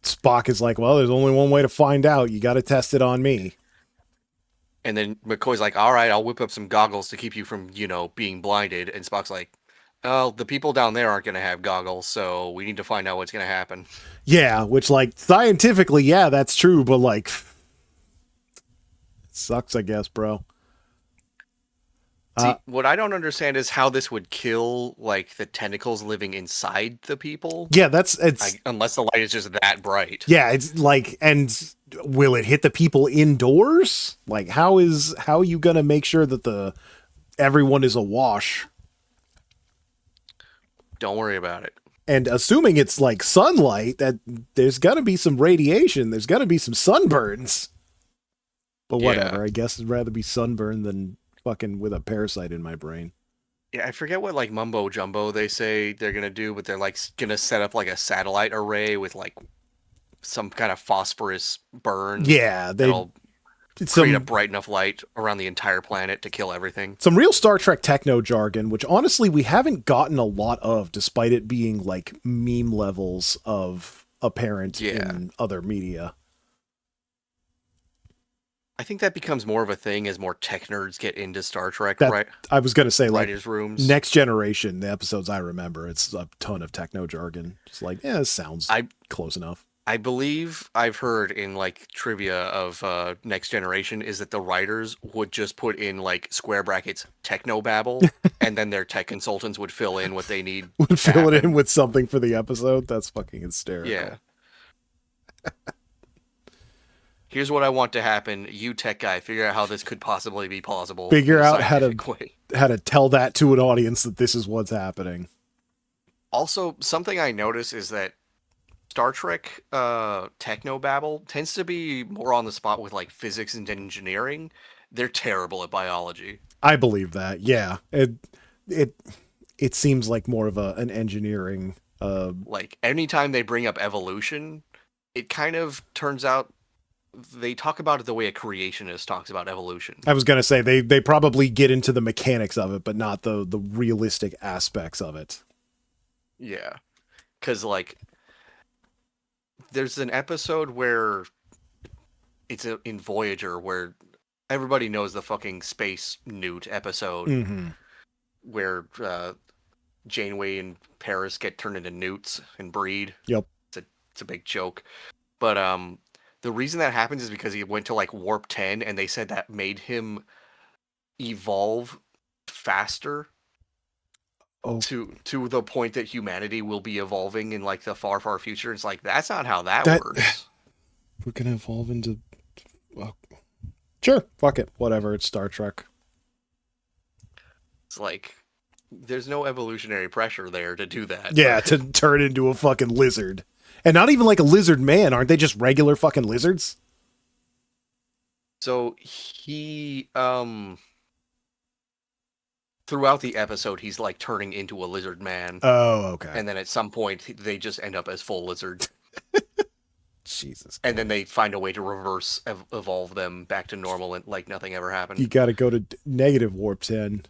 Spock is like, well, there's only one way to find out. You got to test it on me. And then McCoy's like, all right, I'll whip up some goggles to keep you from, being blinded. And Spock's like, oh, the people down there aren't going to have goggles, so we need to find out what's going to happen. Yeah, which, like, scientifically, yeah, that's true, but, like, it sucks, I guess, bro. See, what I don't understand is how this would kill, like, the tentacles living inside the people. Yeah, Unless the light is just that bright. yeah, it's like, and will it hit the people indoors? Like, how are you gonna make sure that everyone is awash? Don't worry about it. And assuming it's like sunlight, that there's gonna be some radiation, there's gonna be some sunburns. But whatever, Yeah. I guess I'd rather be sunburned than fucking with a parasite in my brain. Yeah, I forget what, like, mumbo jumbo they say they're going to do, but they're, like, going to set up, like, a satellite array with, like, some kind of phosphorus burn. Yeah, they that'll create a bright enough light around the entire planet to kill everything. Some real Star Trek techno jargon, which honestly we haven't gotten a lot of, despite it being like meme levels of apparent in other media. I think that becomes more of a thing as more tech nerds get into Star Trek, that, right? I was going to say, like, writers' rooms. Next Generation, the episodes I remember, it's a ton of techno jargon. Just like, yeah, this sounds close enough. I believe I've heard in like trivia of Next Generation is that the writers would just put in like square brackets techno babble, and then their tech consultants would fill in what they need. Would fill it in with something for the episode. That's fucking hysterical. Yeah. Here's what I want to happen. You tech guy, figure out how this could possibly be plausible. Figure out how to tell that to an audience that this is what's happening. Also, something I notice is that Star Trek technobabble tends to be more on the spot with like physics and engineering. They're terrible at biology. I believe that. Yeah. It seems like more of an engineering like anytime they bring up evolution, it kind of turns out they talk about it the way a creationist talks about evolution. I was going to say they probably get into the mechanics of it, but not the realistic aspects of it. Yeah. Cuz like there's an episode where it's in Voyager where everybody knows the fucking space newt episode where Janeway and Paris get turned into newts and breed. Yep. It's a big joke. But the reason that happens is because he went to like warp 10 and they said that made him evolve faster to the point that humanity will be evolving in like the far, far future. It's like, that's not how that works. We're going to evolve into... Well, sure, fuck it. Whatever, it's Star Trek. It's like, there's no evolutionary pressure there to do that. Yeah, to turn into a fucking lizard. And not even like a lizard man. Aren't they just regular fucking lizards? So he, throughout the episode, he's like turning into a lizard man. Oh, okay. And then at some point, they just end up as full lizard. Jesus. And then they find a way to reverse evolve them back to normal and like nothing ever happened. You got to go to negative warp 10.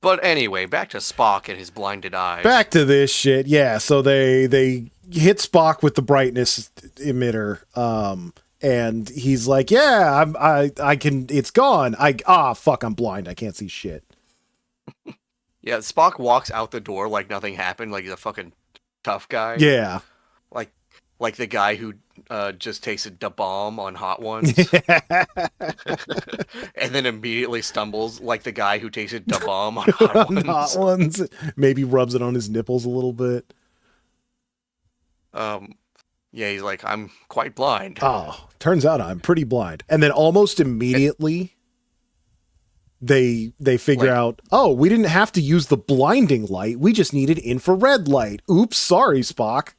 But anyway, back to Spock and his blinded eyes. Back to this shit. Yeah, so they hit Spock with the brightness emitter. And he's like, "Yeah, I can. It's gone. Fuck, I'm blind. I can't see shit." Yeah, Spock walks out the door like nothing happened, like he's a fucking tough guy. Yeah, like the guy who just tasted da bomb on Hot Ones, and then immediately stumbles like the guy who tasted da bomb on Hot Ones. Maybe rubs it on his nipples a little bit. Yeah, he's like, I'm quite blind. Oh, turns out I'm pretty blind. And then almost immediately they figure out, oh, we didn't have to use the blinding light. We just needed infrared light. Oops, sorry, Spock.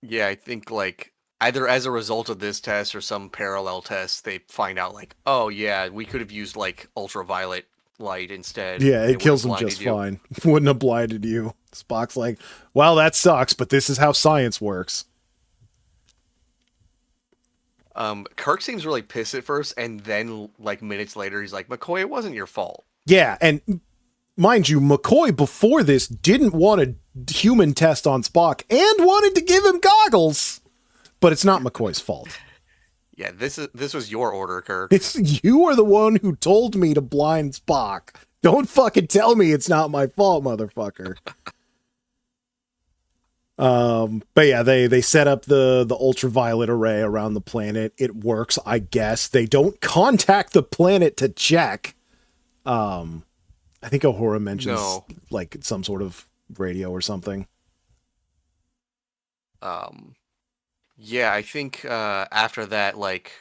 Yeah, I think like either as a result of this test or some parallel test, they find out like, oh yeah, we could have used like ultraviolet light instead. Yeah, it kills them just fine. Wouldn't have blinded you. Spock's like, well, that sucks, but this is how science works. Kirk seems really pissed at first, and then like minutes later, he's like, McCoy, it wasn't your fault. Yeah, and mind you, McCoy before this didn't want a human test on Spock and wanted to give him goggles, but it's not McCoy's fault. Yeah, this was your order, Kirk. You are the one who told me to blind Spock. Don't fucking tell me it's not my fault, motherfucker. But yeah, they set up the ultraviolet array around the planet. It works, I guess. They don't contact the planet to check. I think Uhura mentions like some sort of radio or something. Yeah, I think after that, like,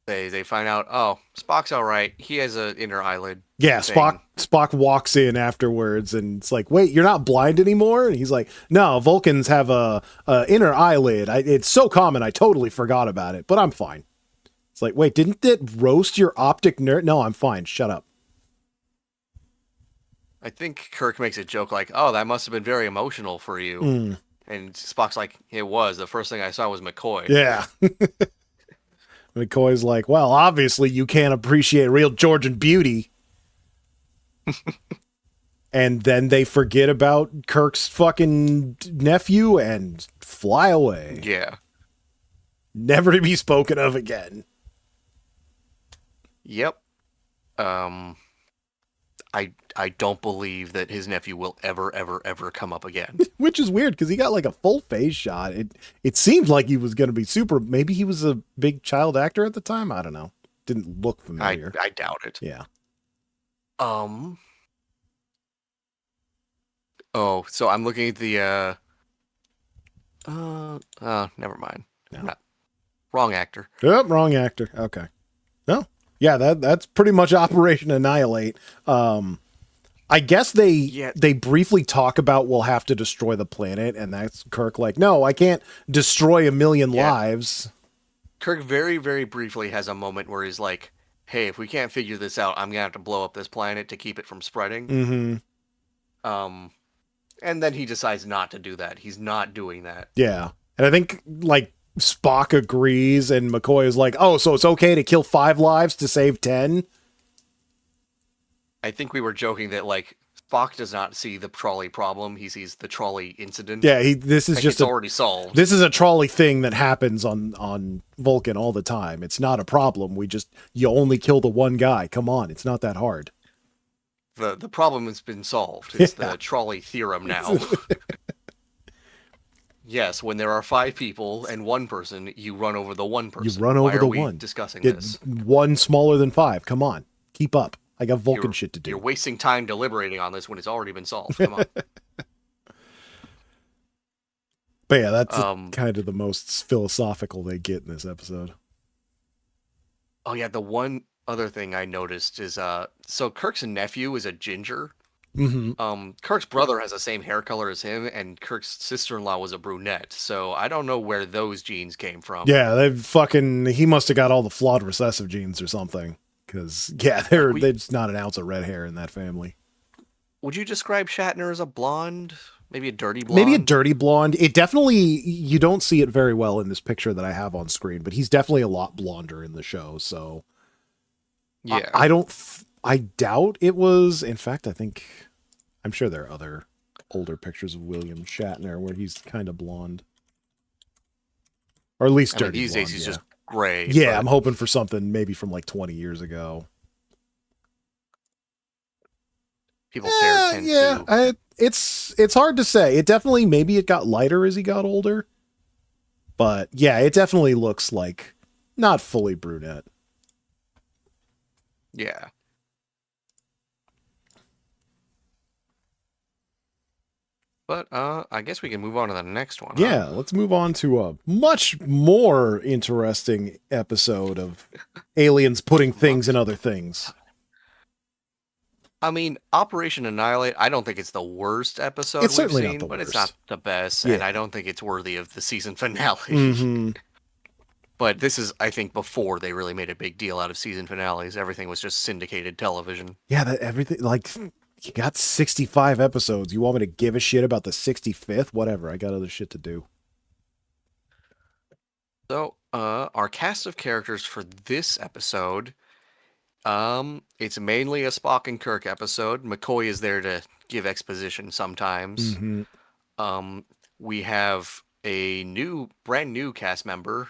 they find out, oh, Spock's all right. He has an inner eyelid. Yeah, thing. Spock walks in afterwards, and it's like, wait, you're not blind anymore? And he's like, no, Vulcans have a inner eyelid. It's so common, I totally forgot about it, but I'm fine. It's like, wait, didn't it roast your optic nerve? No, I'm fine. Shut up. I think Kirk makes a joke like, oh, that must have been very emotional for you. And Spock's like, it was. The first thing I saw was McCoy. Yeah. McCoy's like, well, obviously you can't appreciate real Georgian beauty. And then they forget about Kirk's fucking nephew and fly away. Yeah. Never to be spoken of again. Yep. I don't believe that his nephew will ever come up again. Which is weird because he got like a full face shot. It seemed like he was going to be super. Maybe he was a big child actor at the time. I don't know. Didn't look familiar. I doubt it. Yeah. Oh, so I'm looking at the never mind. No. Wrong actor. Yep, wrong actor. Okay. No. Yeah, that's pretty much Operation Annihilate. I guess they briefly talk about we'll have to destroy the planet, and that's Kirk like, no, I can't destroy a million lives. Kirk very, very briefly has a moment where he's like, hey, if we can't figure this out, I'm gonna have to blow up this planet to keep it from spreading. Mm-hmm. And then he decides not to do that. He's not doing that. Yeah. And I think like Spock agrees, and McCoy is like, oh, so it's okay to kill 5 lives to save 10? I think we were joking that like Spock does not see the trolley problem; he sees the trolley incident. Yeah, this is just already solved. This is a trolley thing that happens on Vulcan all the time. It's not a problem. You only kill the one guy. Come on, it's not that hard. The problem has been solved. It's the trolley theorem now. Yes, when there are 5 people and 1 person, you run over the 1 person. You run over the one. Discussing Get this. 1 smaller than 5. Come on, keep up. I got Vulcan shit to do. You're wasting time deliberating on this when it's already been solved. Come on. But yeah, that's kind of the most philosophical they get in this episode. Oh yeah, the one other thing I noticed is so Kirk's nephew is a ginger. Mm-hmm. Kirk's brother has the same hair color as him, and Kirk's sister-in-law was a brunette. So I don't know where those genes came from. Yeah, he must have got all the flawed recessive genes or something. Because, yeah, there's not an ounce of red hair in that family. Would you describe Shatner as a blonde? Maybe a dirty blonde? Maybe a dirty blonde. It definitely, you don't see it very well in this picture that I have on screen, but he's definitely a lot blonder in the show, so. Yeah. I doubt it was, in fact, I'm sure there are other older pictures of William Shatner where he's kind of blonde. Or at least dirty these blonde, days he's just gray. Yeah, I'm hoping for something maybe from like 20 years ago. People's hair tends to... It's hard to say. It definitely, maybe it got lighter as he got older. But yeah, it definitely looks like not fully brunette. Yeah. But I guess we can move on to the next one. Yeah, let's move on to a much more interesting episode of aliens putting things in other things. I mean, Operation Annihilate, I don't think it's the worst episode it's certainly we've seen, not the but worst. It's not the best, Yeah. and I don't think it's worthy of the season finale. Mm-hmm. But this is, I think, before they really made a big deal out of season finales. Everything was just syndicated television. Yeah, everything, like, you got 65 episodes. You want me to give a shit about the 65th? Whatever, I got other shit to do. So, our cast of characters for this episode, it's mainly a Spock and Kirk episode. McCoy is there to give exposition sometimes. Mm-hmm. We have a brand new cast member,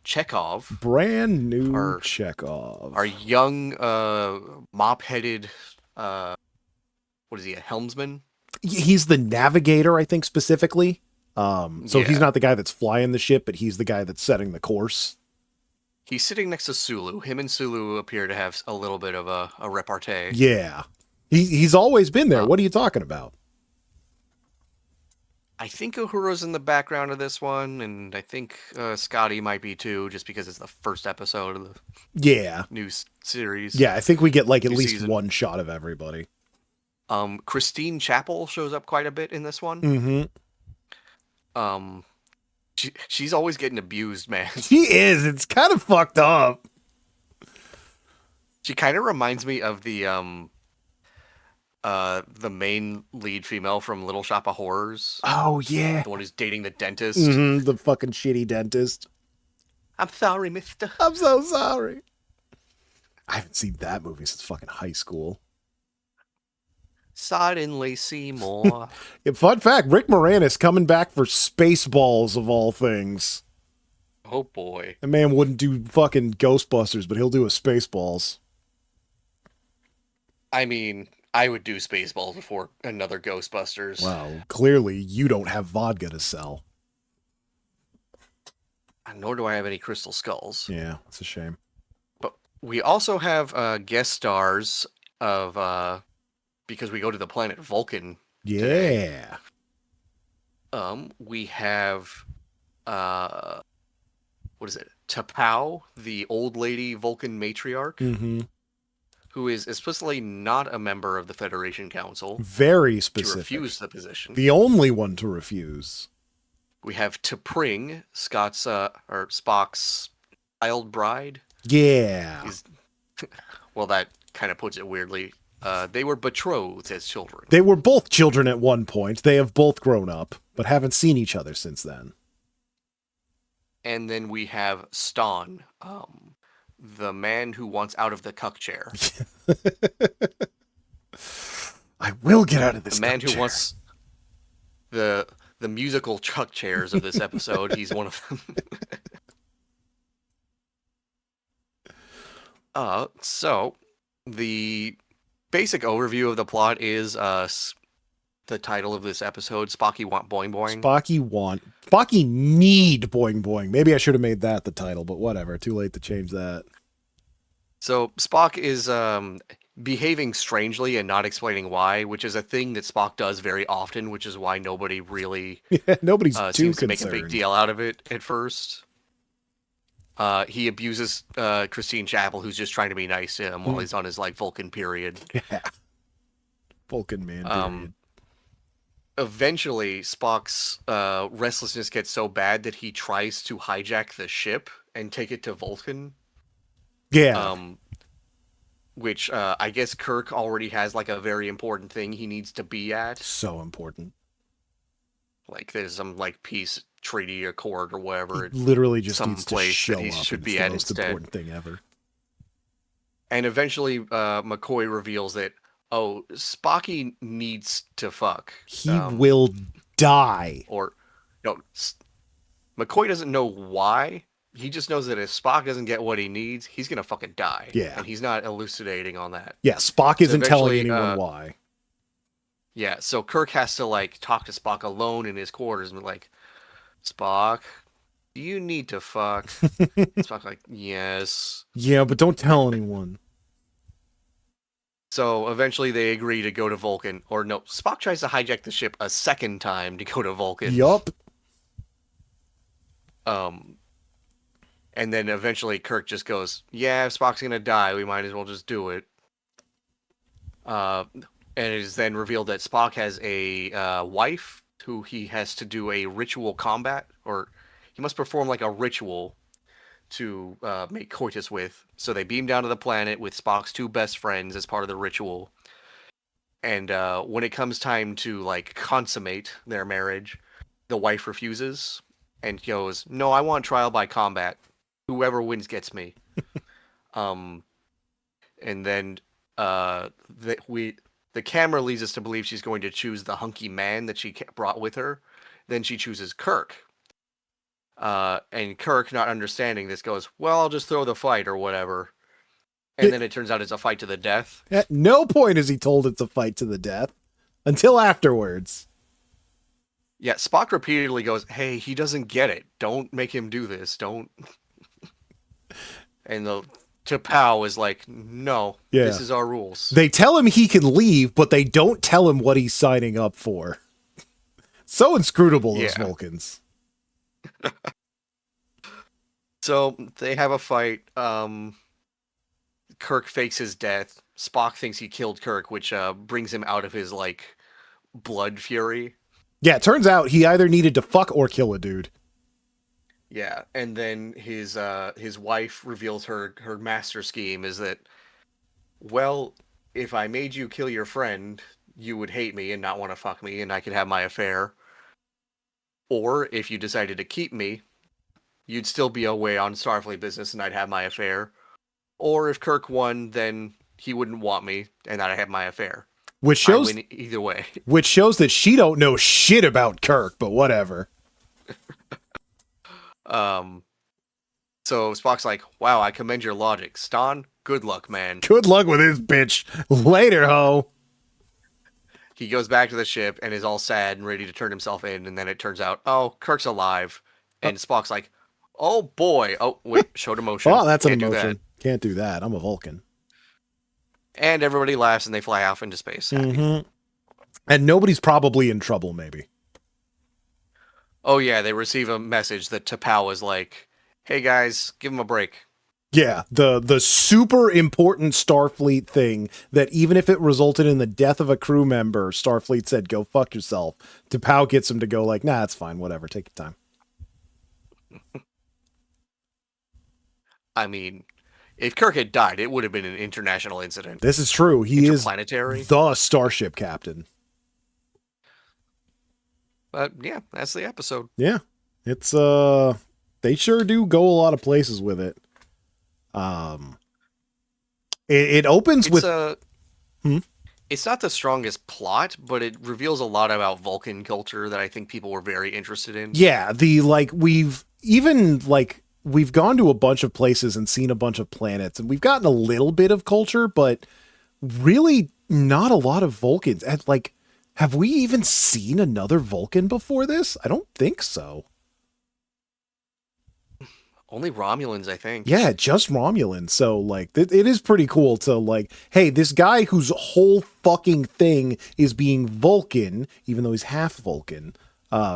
Chekhov. Brand new Chekhov. Our young, mop-headed, what is he, a helmsman? He's the navigator, I think, specifically. He's not the guy that's flying the ship, but he's the guy that's setting the course. He's sitting next to Sulu. Him and Sulu appear to have a little bit of a repartee. Yeah. He's always been there. What are you talking about? I think Uhura's in the background of this one, and I think Scotty might be too, just because it's the first episode of the new series. Yeah, I think we get like at least season. one shot of everybody. Christine Chapel shows up quite a bit in this one. Mm-hmm. She's always getting abused, man. She is. It's kind of fucked up. She kind of reminds me of the the main lead female from Little Shop of Horrors, Oh yeah. the one who's dating the dentist. The fucking shitty dentist. I'm sorry, mister. I'm so sorry. I haven't seen that movie since fucking high school. Suddenly Seymour. Yeah, fun fact, Rick Moranis coming back for Spaceballs of all things. Oh boy. That man wouldn't do fucking Ghostbusters, but he'll do a Spaceballs. I mean, I would do Spaceballs before another Ghostbusters. Wow, clearly you don't have vodka to sell. Nor do I have any Crystal Skulls. Yeah, that's a shame. But we also have guest stars of because we go to the planet Vulcan. Yeah. Today. We have what is it? T'Pau, the old lady Vulcan matriarch, who is explicitly not a member of the Federation Council. Very specific. To refuse the position. The only one to refuse. We have T'Pring, Spock's child bride. Yeah. Well, that kind of puts it weirdly. They were betrothed as children. They were both children at one point. They have both grown up, but haven't seen each other since then. And then we have Ston, the man who wants out of the cuck chair. I will get out of this. The man who wants the musical chuck chairs of this episode. He's one of them. So the basic overview of the plot is the title of this episode, Spocky Want Boing Boing. Spocky need Boing Boing. Maybe I should have made that the title, but whatever. Too late to change that. So Spock is behaving strangely and not explaining why, which is a thing that Spock does very often, which is why nobody really nobody's too seems to concerned. make a big deal out of it at first. He abuses Christine Chapel, who's just trying to be nice to him while he's on his Vulcan period. Yeah. Vulcan man period. Eventually, Spock's restlessness gets so bad that he tries to hijack the ship and take it to Vulcan. Yeah. Which I guess Kirk already has a very important thing he needs to be at. So important. There's some peace treaty accord or whatever. He literally just some needs to place show that he up. should It's be the at most instead. important thing ever. And eventually, McCoy reveals that Spocky needs to fuck. He will die. Or no, McCoy doesn't know why. He just knows that if Spock doesn't get what he needs, he's gonna fucking die. Yeah. And he's not elucidating on that. Yeah, Spock isn't telling anyone why. Yeah, so Kirk has to talk to Spock alone in his quarters and be like, Spock, do you need to fuck? Spock yes. Yeah, but don't tell anyone. So eventually they agree to go to Vulcan. Or no, Spock tries to hijack the ship a second time to go to Vulcan. Yup. And then eventually Kirk just goes, yeah, if Spock's gonna die, we might as well just do it. And it is then revealed that Spock has a wife who he has to do a ritual combat, or he must perform a ritual to make coitus with. So they beam down to the planet with Spock's two best friends as part of the ritual. And when it comes time to consummate their marriage, the wife refuses and goes, no, I want trial by combat. Whoever wins gets me. And then the camera leads us to believe she's going to choose the hunky man that she brought with her. Then she chooses Kirk. And Kirk, not understanding this, goes, well, I'll just throw the fight or whatever. And then it turns out it's a fight to the death. At no point is he told it's a fight to the death. Until afterwards. Yeah, Spock repeatedly goes, hey, he doesn't get it. Don't make him do this. Don't. And T'Pau is like, no, this is our rules. They tell him he can leave, but they don't tell him what he's signing up for. So inscrutable, those Vulcans. So they have a fight. Kirk fakes his death. Spock thinks he killed Kirk, which brings him out of his blood fury. Yeah, it turns out he either needed to fuck or kill a dude. Yeah, and then his wife reveals her master scheme is that, well, if I made you kill your friend, you would hate me and not want to fuck me, and I could have my affair. Or if you decided to keep me, you'd still be away on Starfleet business, and I'd have my affair. Or if Kirk won, then he wouldn't want me, and I'd have my affair. Which I shows win either way. which shows that she don't know shit about Kirk, but whatever. So Spock's like, wow, I commend your logic. Stan, good luck, man. Good luck with this bitch. Later, ho. He goes back to the ship and is all sad and ready to turn himself in, and then it turns out, oh, Kirk's alive. And Spock's like, oh boy. Oh, wait, showed emotion. Oh, that's Can't an emotion. do that. Can't do that. I'm a Vulcan. And everybody laughs and they fly off into space. Happy. Mm-hmm. And nobody's probably in trouble, maybe. Oh yeah, they receive a message that T'Pau is like, hey guys, give him a break. Yeah, the super important Starfleet thing that even if it resulted in the death of a crew member, Starfleet said, go fuck yourself. T'Pau gets him to go like, nah, it's fine, whatever, take your time. I mean, if Kirk had died, it would have been an international incident. This is true. He is Interplanetary. the starship captain. But yeah, that's the episode. Yeah. It's they sure do go a lot of places with it. It opens with It's not the strongest plot, but it reveals a lot about Vulcan culture that I think people were very interested in. Yeah, we've gone to a bunch of places and seen a bunch of planets, and we've gotten a little bit of culture, but really not a lot of Vulcans. And like, have we even seen another Vulcan before this? I don't think so. Only Romulans, I think. Yeah, just Romulans. So like, it is pretty cool to like, hey, this guy whose whole fucking thing is being Vulcan, even though he's half Vulcan,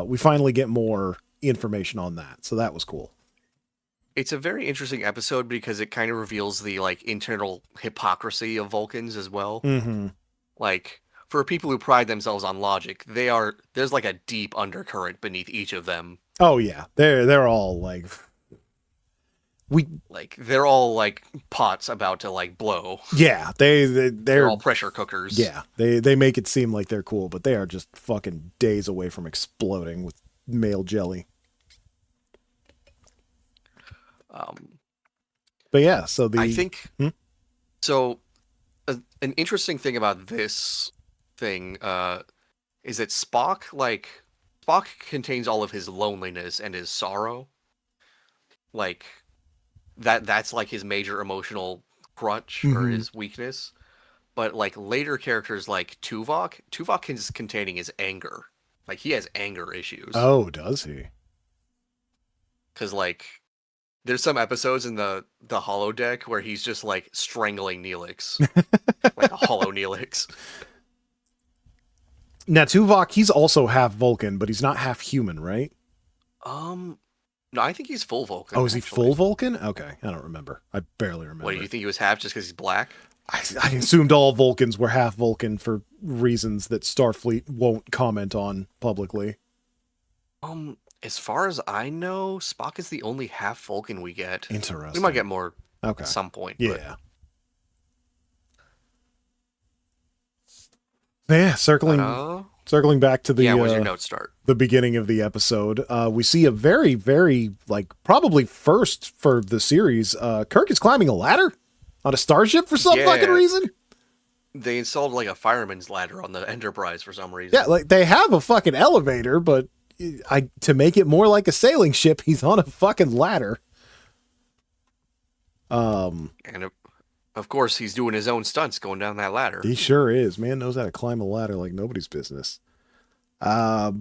we finally get more information on that. So that was cool. It's a very interesting episode because it kind of reveals the like internal hypocrisy of Vulcans as well. Mm-hmm. Like, for people who pride themselves on logic, there's like a deep undercurrent beneath each of them. Oh yeah, they're all like they're all like pots about to like blow. Yeah, they're all pressure cookers. Yeah, they make it seem like they're cool, but they are just fucking days away from exploding with male jelly. But yeah, so I think so. An interesting thing about this thing is that Spock contains all of his loneliness and his sorrow. Like that's like his major emotional crutch or his weakness. But like later characters like Tuvok is containing his anger. Like he has anger issues. Oh, does he? Because like there's some episodes in the holodeck where he's just like strangling Neelix. Like a hollow Neelix. Now Tuvok, he's also half Vulcan, but he's not half human, right? No, I think he's full Vulcan. Oh, is he full Vulcan? Okay, I don't remember. I barely remember. What, do you think he was half just because he's black? I assumed all Vulcans were half Vulcan for reasons that Starfleet won't comment on publicly. As far as I know, Spock is the only half Vulcan we get. Interesting. We might get more at some point. Yeah. Yeah, circling back to the where's your note start? The beginning of the episode, we see a very, very like probably first for the series. Kirk is climbing a ladder on a starship for some fucking reason. They installed like a fireman's ladder on the Enterprise for some reason. Yeah, like they have a fucking elevator, but to make it more like a sailing ship, he's on a fucking ladder. And of course, he's doing his own stunts going down that ladder. He sure is. Man knows how to climb a ladder like nobody's business. I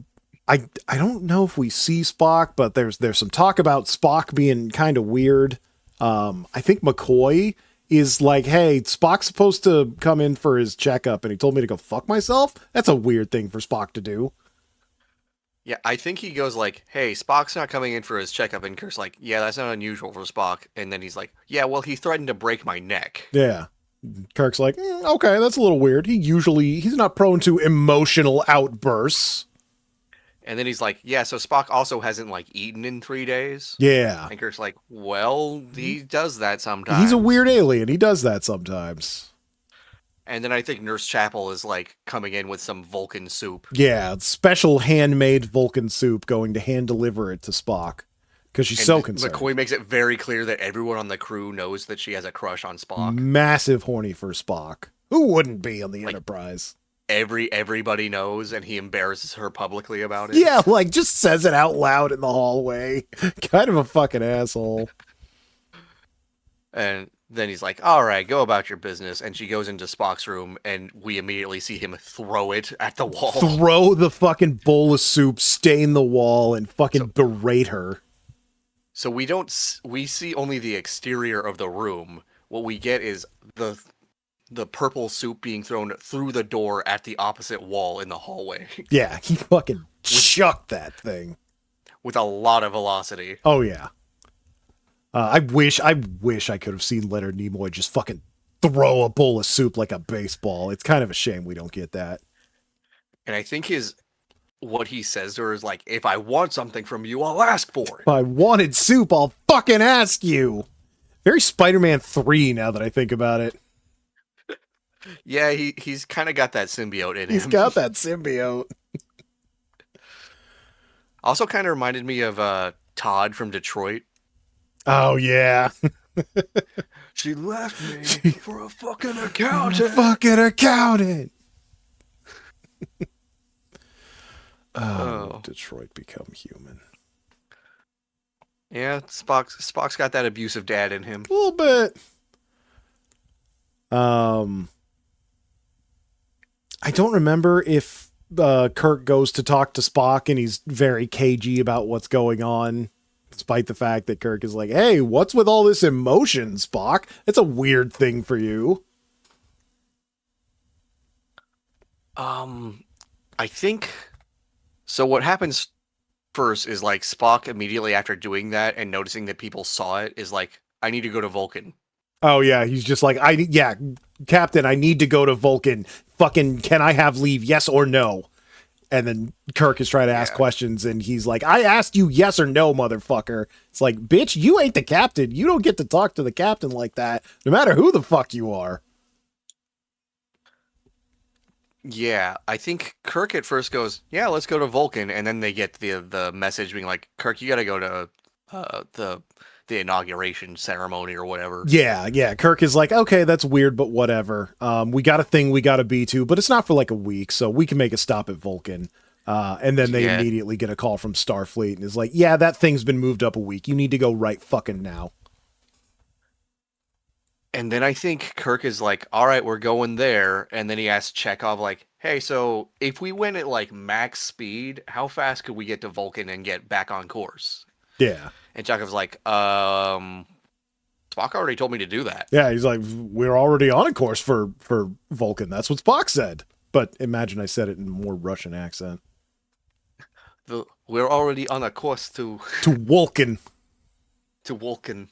don't know if we see Spock, but there's some talk about Spock being kind of weird. I think McCoy is like, hey, Spock's supposed to come in for his checkup, and he told me to go fuck myself. That's a weird thing for Spock to do. Yeah, I think he goes like, hey, Spock's not coming in for his checkup, and Kirk's like, yeah, that's not unusual for Spock. And then he's like, yeah, well, he threatened to break my neck. Yeah. Kirk's like, okay, that's a little weird. He's not prone to emotional outbursts. And then he's like, yeah, so Spock also hasn't like eaten in 3 days. Yeah. And Kirk's like, well, he does that sometimes. He's a weird alien. He does that sometimes. And then I think Nurse Chapel is like coming in with some Vulcan soup. Yeah, special handmade Vulcan soup, going to hand deliver it to Spock because she's so And concerned. McCoy makes it very clear that everyone on the crew knows that she has a crush on Spock. Massive horny for Spock. Who wouldn't be on the Like Enterprise? everybody knows, and he embarrasses her publicly about it. Yeah, like just says it out loud in the hallway. Kind of a fucking asshole. And then he's like, all right, go about your business. And she goes into Spock's room, and we immediately see him throw it at the wall. Throw the fucking bowl of soup, stain the wall, and fucking berate her. So we see only the exterior of the room. What we get is the purple soup being thrown through the door at the opposite wall in the hallway. Yeah, he fucking chucked that thing. With a lot of velocity. Oh, yeah. I wish I could have seen Leonard Nimoy just fucking throw a bowl of soup like a baseball. It's kind of a shame we don't get that. And I think what he says to her is like, if I want something from you, I'll ask for it. If I wanted soup, I'll fucking ask you. Very Spider-Man 3 now that I think about it. Yeah, he's kind of got that symbiote in him. He's got that symbiote. Also kind of reminded me of Todd from Detroit. Oh, yeah. She left me for a fucking accountant. Fucking accountant. Oh, Detroit become human. Yeah, Spock's got that abusive dad in him. A little bit. I don't remember if Kirk goes to talk to Spock and he's very cagey about what's going on, despite the fact that Kirk is like, hey, what's with all this emotion, Spock? It's a weird thing for you. I think so. What happens first is like Spock immediately after doing that and noticing that people saw it is like, I need to go to Vulcan. Oh yeah, he's just like, Captain, I need to go to Vulcan. Fucking, can I have leave? Yes or no? And then Kirk is trying to ask questions, and he's like, I asked you yes or no, motherfucker. It's like, bitch, you ain't the captain. You don't get to talk to the captain like that, no matter who the fuck you are. Yeah, I think Kirk at first goes, yeah, let's go to Vulcan, and then they get the message being like, Kirk, you gotta go to the inauguration ceremony or whatever. Yeah. Kirk is like, okay, that's weird, but whatever. We got a thing we gotta be to, but it's not for like a week, so we can make a stop at Vulcan. And then they immediately get a call from Starfleet and is like, yeah, that thing's been moved up a week. You need to go right fucking now. And then I think Kirk is like, all right, we're going there. And then he asks Chekhov, like, hey, so if we went at like max speed, how fast could we get to Vulcan and get back on course? Yeah. And Chekhov's like, Spock already told me to do that. Yeah, he's like, we're already on a course for Vulcan. That's what Spock said. But imagine I said it in a more Russian accent. We're already on a course to Vulcan. To Vulcan.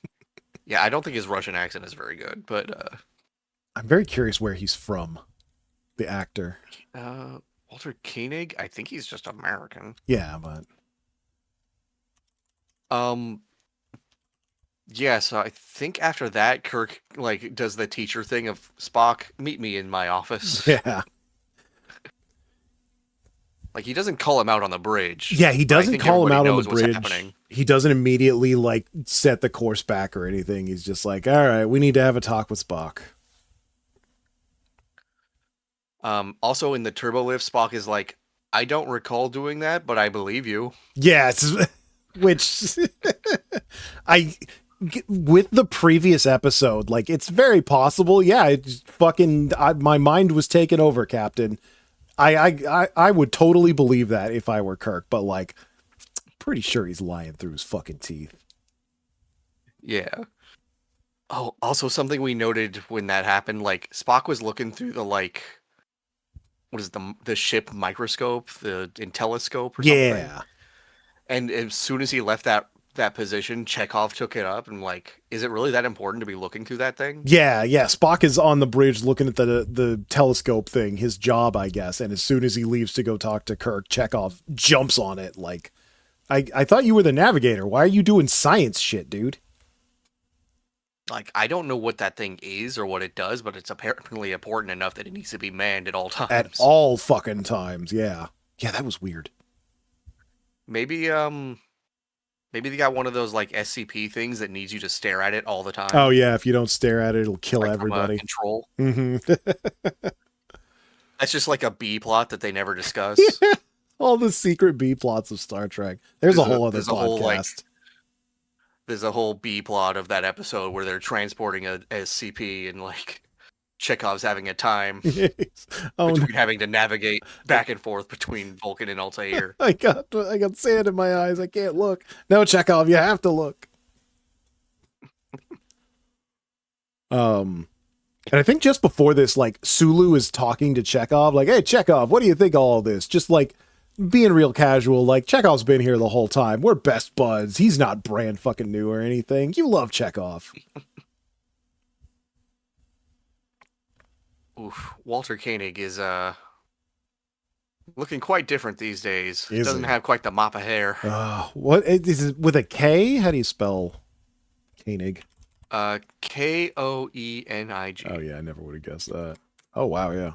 Yeah, I don't think his Russian accent is very good, but I'm very curious where he's from, the actor. Walter Koenig? I think he's just American. Yeah, but yeah, so I think after that Kirk like does the teacher thing of Spock, meet me in my office. Yeah. Like he doesn't call him out on the bridge. Yeah, he doesn't call him out on the bridge. Happening. He doesn't immediately like set the course back or anything. He's just like, all right, we need to have a talk with Spock. Also in the turbo lift, Spock is like, I don't recall doing that, but I believe you. Yes, which with the previous episode, like it's very possible. Yeah, it's fucking. My mind was taken over, Captain. I would totally believe that if I were Kirk, but like, pretty sure he's lying through his fucking teeth. Yeah. Oh, also something we noted when that happened, like Spock was looking through the like, what is the ship microscope, the telescope or something. Yeah. And as soon as he left that position, Chekhov took it up and like, is it really that important to be looking through that thing? Yeah. Spock is on the bridge looking at the telescope thing, his job, I guess. And as soon as he leaves to go talk to Kirk, Chekhov jumps on it. Like, I thought you were the navigator. Why are you doing science shit, dude? Like, I don't know what that thing is or what it does, but it's apparently important enough that it needs to be manned at all At times. all fucking times, yeah. Yeah, that was weird. Maybe maybe they got one of those like SCP things that needs you to stare at it all the Oh time, yeah, if you don't stare at it, it'll kill like from a everybody. control. Hmm. That's just like a B plot that they never discuss. Yeah, all the secret B plots of Star Trek. There's a whole other There's a whole like podcast. there's a whole B plot of that episode where they're transporting a SCP and like Chekhov's having a time Oh no. between having to navigate back and forth between Vulcan and Altair. I got sand in my eyes. I can't look. No, Chekhov, you have to look. And I think just before this, like Sulu is talking to Chekhov, like, "Hey, Chekhov, what do you think of all this?" Just like being real casual, like Chekhov's been here the whole time. We're best buds. He's not brand fucking new or anything. You love Chekhov. Oof, Walter Koenig is looking quite different these days. Is Doesn't he? have quite the mop of hair. What is it with a K? How do you spell Koenig? Koenig. Oh yeah, I never would have guessed that. Oh wow, yeah.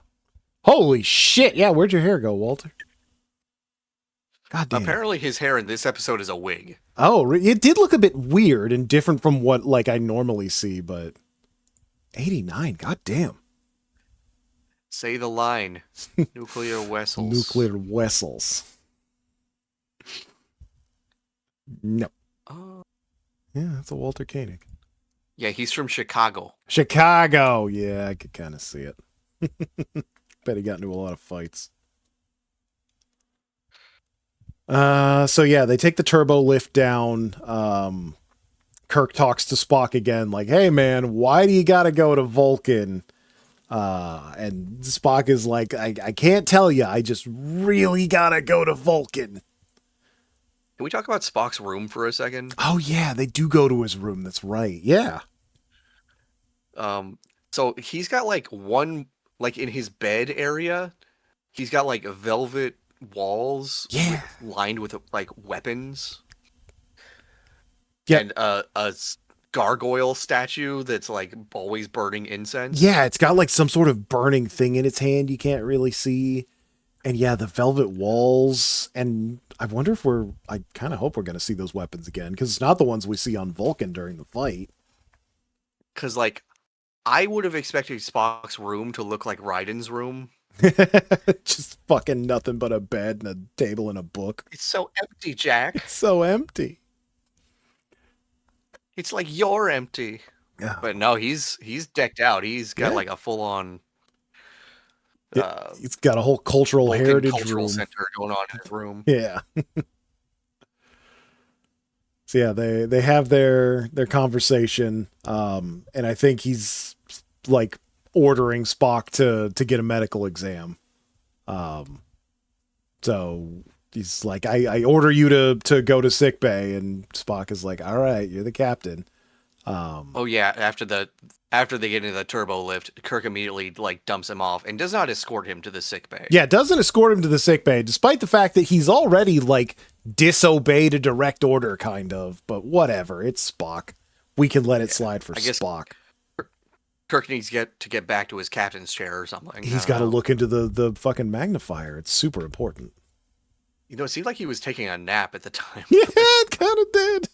Holy shit! Yeah, where'd your hair go, Walter? God damn. Apparently, his hair in this episode is a wig. Oh, it did look a bit weird and different from what like I normally see, but 89. God damn. Say the line. Nuclear vessels. Nuclear vessels. No. Oh. Yeah, that's a Walter Koenig. Yeah, he's from Chicago. Chicago. Yeah, I could kind of see it. Bet he got into a lot of fights. So yeah, they take the turbo lift down. Kirk talks to Spock again, like, "Hey man, why do you gotta go to Vulcan?" And Spock is like, I can't tell you. I just really gotta go to Vulcan. Can we talk about Spock's room for a second? Oh yeah, they do go to his room. That's right. Yeah. So he's got like one, like in his bed area, he's got like velvet walls Yeah. lined with like weapons. Yep. And a gargoyle statue that's like always burning incense. Yeah, it's got like some sort of burning thing in its hand you can't really see. And yeah, the velvet walls. And I wonder if I kind of hope we're going to see those weapons again, because it's not the ones we see on Vulcan during the fight. Because like, I would have expected Spock's room to look like Raiden's room. Just fucking nothing but a bed and a table and a book. It's so empty, Jack. It's so empty. It's like you're empty. Yeah. But no, he's decked out. He's got like a full on it's got a whole cultural Vulcan heritage cultural room center going on in his room. Yeah. So yeah, they have their conversation, and I think he's like ordering Spock to get a medical exam. So he's like, I order you to go to sick bay, and Spock is like, all right, you're the captain. Oh yeah, after they get into the turbo lift, Kirk immediately like dumps him off and does not escort him to the sick bay. Yeah, doesn't escort him to the sick bay, despite the fact that he's already like disobeyed a direct order, kind of. But whatever, it's Spock. We can let it slide for Spock. Kirk needs to get back to his captain's chair or something. He's got to look into the fucking magnifier. It's super important. You know, it seemed like he was taking a nap at the time. Yeah, it kind of did.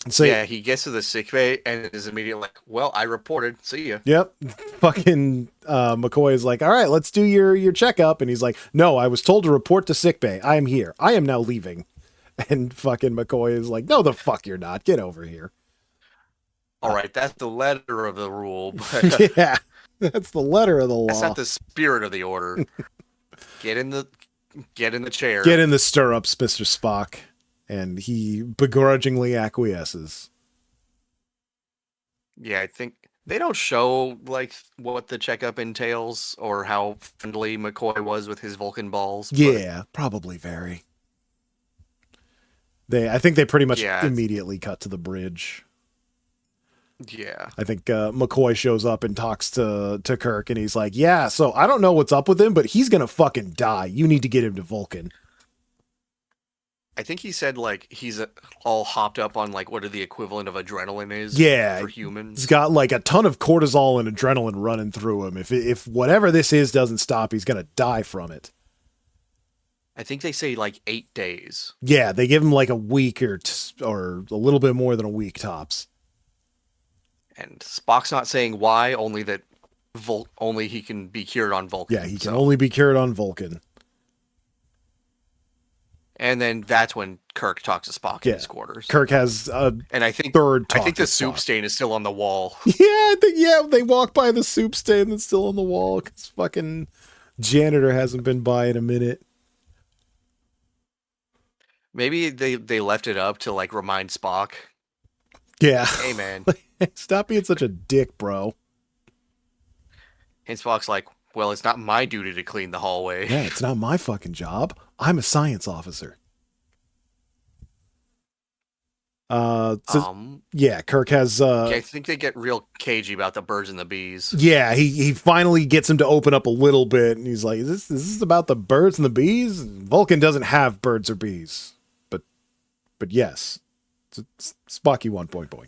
So yeah, he gets to the sick bay and is immediately like, "Well, I reported. See ya." Yep. Fucking McCoy is like, "All right, let's do your checkup," and he's like, "No, I was told to report to sick bay. I am here. I am now leaving." And fucking McCoy is like, "No, the fuck you're not. Get over here." All right, that's the letter of the rule, but yeah, that's the letter of the law. That's not the spirit of the order. Get in the chair. Get in the stirrups, Mr. Spock. And he begrudgingly acquiesces. Yeah, I think they don't show like what the checkup entails or how friendly McCoy was with his Vulcan balls. Yeah, probably very. I think they pretty much immediately cut to the bridge. Yeah. I think McCoy shows up and talks to Kirk, and he's like, "Yeah, so I don't know what's up with him, but he's gonna fucking die. You need to get him to Vulcan." I think he said like he's all hopped up on like what are the equivalent of adrenaline is Yeah, for he's humans. got like a ton of cortisol and adrenaline running through him. If whatever this is doesn't stop, he's gonna die from it. I think they say like 8 days. Yeah, they give him like a week or a little bit more than a week tops. And Spock's not saying why, only that only he can be cured on Yeah, Vulcan. he can So, only be cured on Vulcan. and then that's when Kirk talks to Spock in Yeah, his quarters. Kirk has a And third I talk think the with soup Spock. stain is still on the wall. Yeah, they walk by the soup stain that's still on the wall because fucking janitor hasn't been by in a minute. Maybe they left it up to like remind Spock, Yeah, hey man. stop being such a dick, bro. And Spock's like, well, it's not my duty to clean the hallway. Yeah, it's not my fucking job. I'm a science officer. Yeah, Kirk has I think they get real cagey about the birds and the bees. yeah, he finally gets him to open up a little bit, and he's like, is this about the birds and the bees? Vulcan doesn't have birds or bees. But yes. It's Spocky 1.0.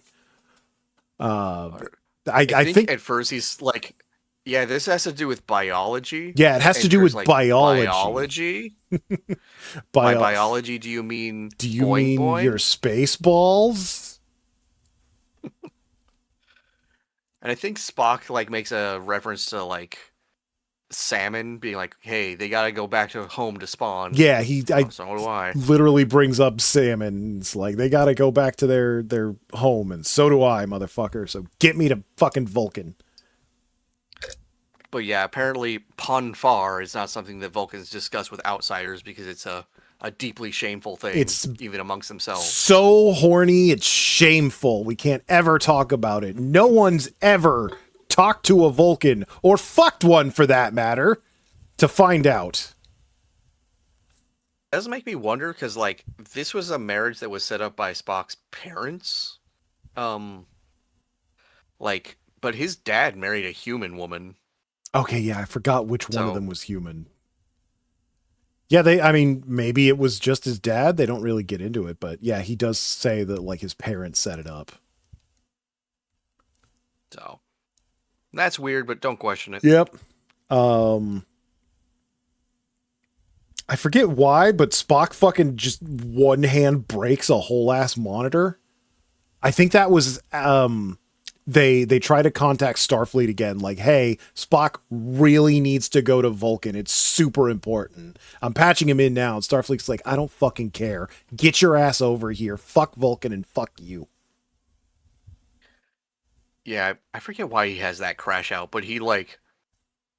I think at first he's like, yeah, this has to do with biology. yeah, it has to do with like, biology. Biology? By biology, do you mean boing, boing? Your space balls? And I think Spock like makes a reference to like salmon being like, hey, they gotta go back to home to spawn. Yeah, So do I. Literally brings up salmon. It's like they gotta go back to their home, and so do I, motherfucker. So get me to fucking Vulcan. But yeah, apparently pun far is not something that Vulcans discuss with outsiders because it's a deeply shameful thing, It's even amongst themselves. so horny, it's shameful. We can't ever talk about it. No one's ever talked to a Vulcan, or fucked one for that matter, to find out. It does make me wonder because like this was a marriage that was set up by Spock's parents. Like, but his dad married a human woman. Okay, yeah, I forgot which one of them was human. Yeah, I mean, maybe it was just his dad. They don't really get into it, but yeah, he does say that like his parents set it up. So that's weird, but don't question it. Yep. I forget why, but Spock fucking just one hand breaks a whole ass monitor. I think that was they try to contact Starfleet again, like, hey, Spock really needs to go to Vulcan. It's super important. I'm patching him in now, and Starfleet's like, I don't fucking care. Get your ass over here. Fuck Vulcan and fuck you. Yeah, I forget why he has that crash out, but he like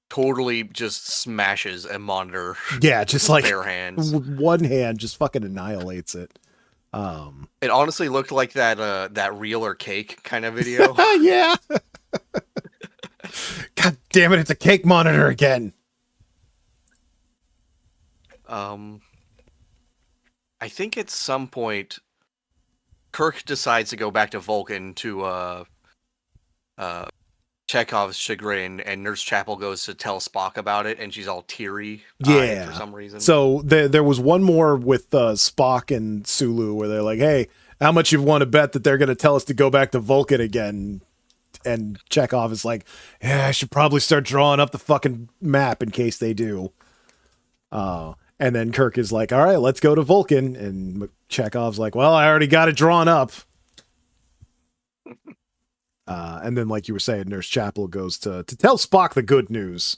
totally just smashes a monitor. Yeah, just like bare hands. One hand just fucking annihilates it. It honestly looked like that real or cake kind of video. Yeah. God damn it, it's a cake monitor again. I think at some point Kirk decides to go back to Vulcan to Chekhov's chagrin, and Nurse Chapel goes to tell Spock about it, and she's all teary for some reason. So there was one more with Spock and Sulu where they're like, hey, how much you want to bet that they're going to tell us to go back to Vulcan again? And Chekhov is like, yeah, I should probably start drawing up the fucking map in case they do. And then Kirk is like, all right, let's go to Vulcan. And Chekhov's like, well, I already got it drawn up. And then, like you were saying, Nurse Chapel goes to tell Spock the good news.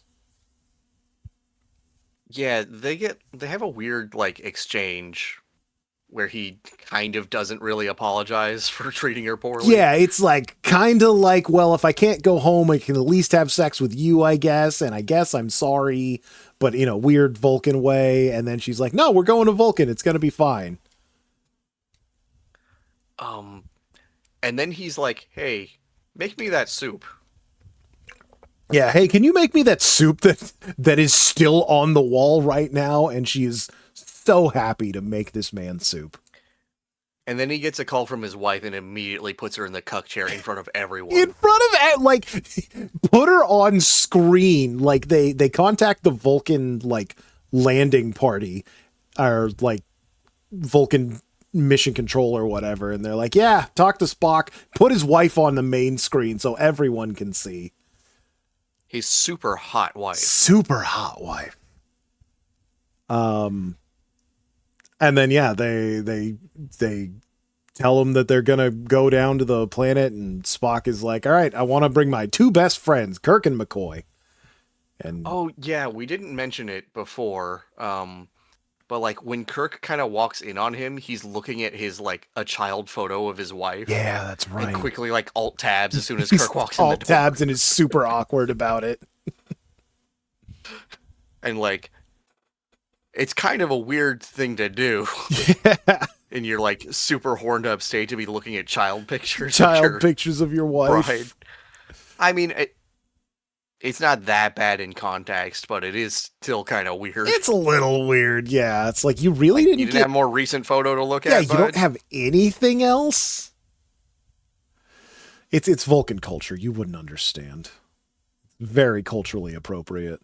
Yeah, they have a weird like exchange where he kind of doesn't really apologize for treating her poorly. Yeah, it's like kind of like, well, if I can't go home, I can at least have sex with you, I guess. And I guess I'm sorry, but in a weird Vulcan way. And then she's like, no, we're going to Vulcan. It's going to be fine. And then he's like, hey, make me that soup. Yeah, hey, can you make me that soup that is still on the wall right now? And she is so happy to make this man soup. And then he gets a call from his wife and immediately puts her in the cuck chair in front of everyone. In front of, like, put her on screen. Like, they contact the Vulcan, like, landing party. Or, like, Vulcan mission control or whatever, and they're like, yeah, talk to Spock, put his wife on the main screen so everyone can see. His super hot wife. Super hot wife. And then yeah, they tell him that they're gonna go down to the planet, and Spock is like, all right, I want to bring my two best friends, Kirk and McCoy. And oh yeah, we didn't mention it before. But like when Kirk kind of walks in on him, he's looking at his like a child photo of his wife. yeah, that's right. And quickly like alt tabs as soon as Kirk walks in the door. Alt tabs and is super awkward about it. And like, it's kind of a weird thing to do. Yeah. In your like super horned up state to be looking at child pictures. Pictures of your wife. Bride. I mean, it's not that bad in context, but it is still kind of weird. It's a little weird, yeah. It's like you really like, didn't you didn't have a more recent photo to look at. Yeah, you don't have anything else. It's Vulcan culture. You wouldn't understand. Very culturally appropriate.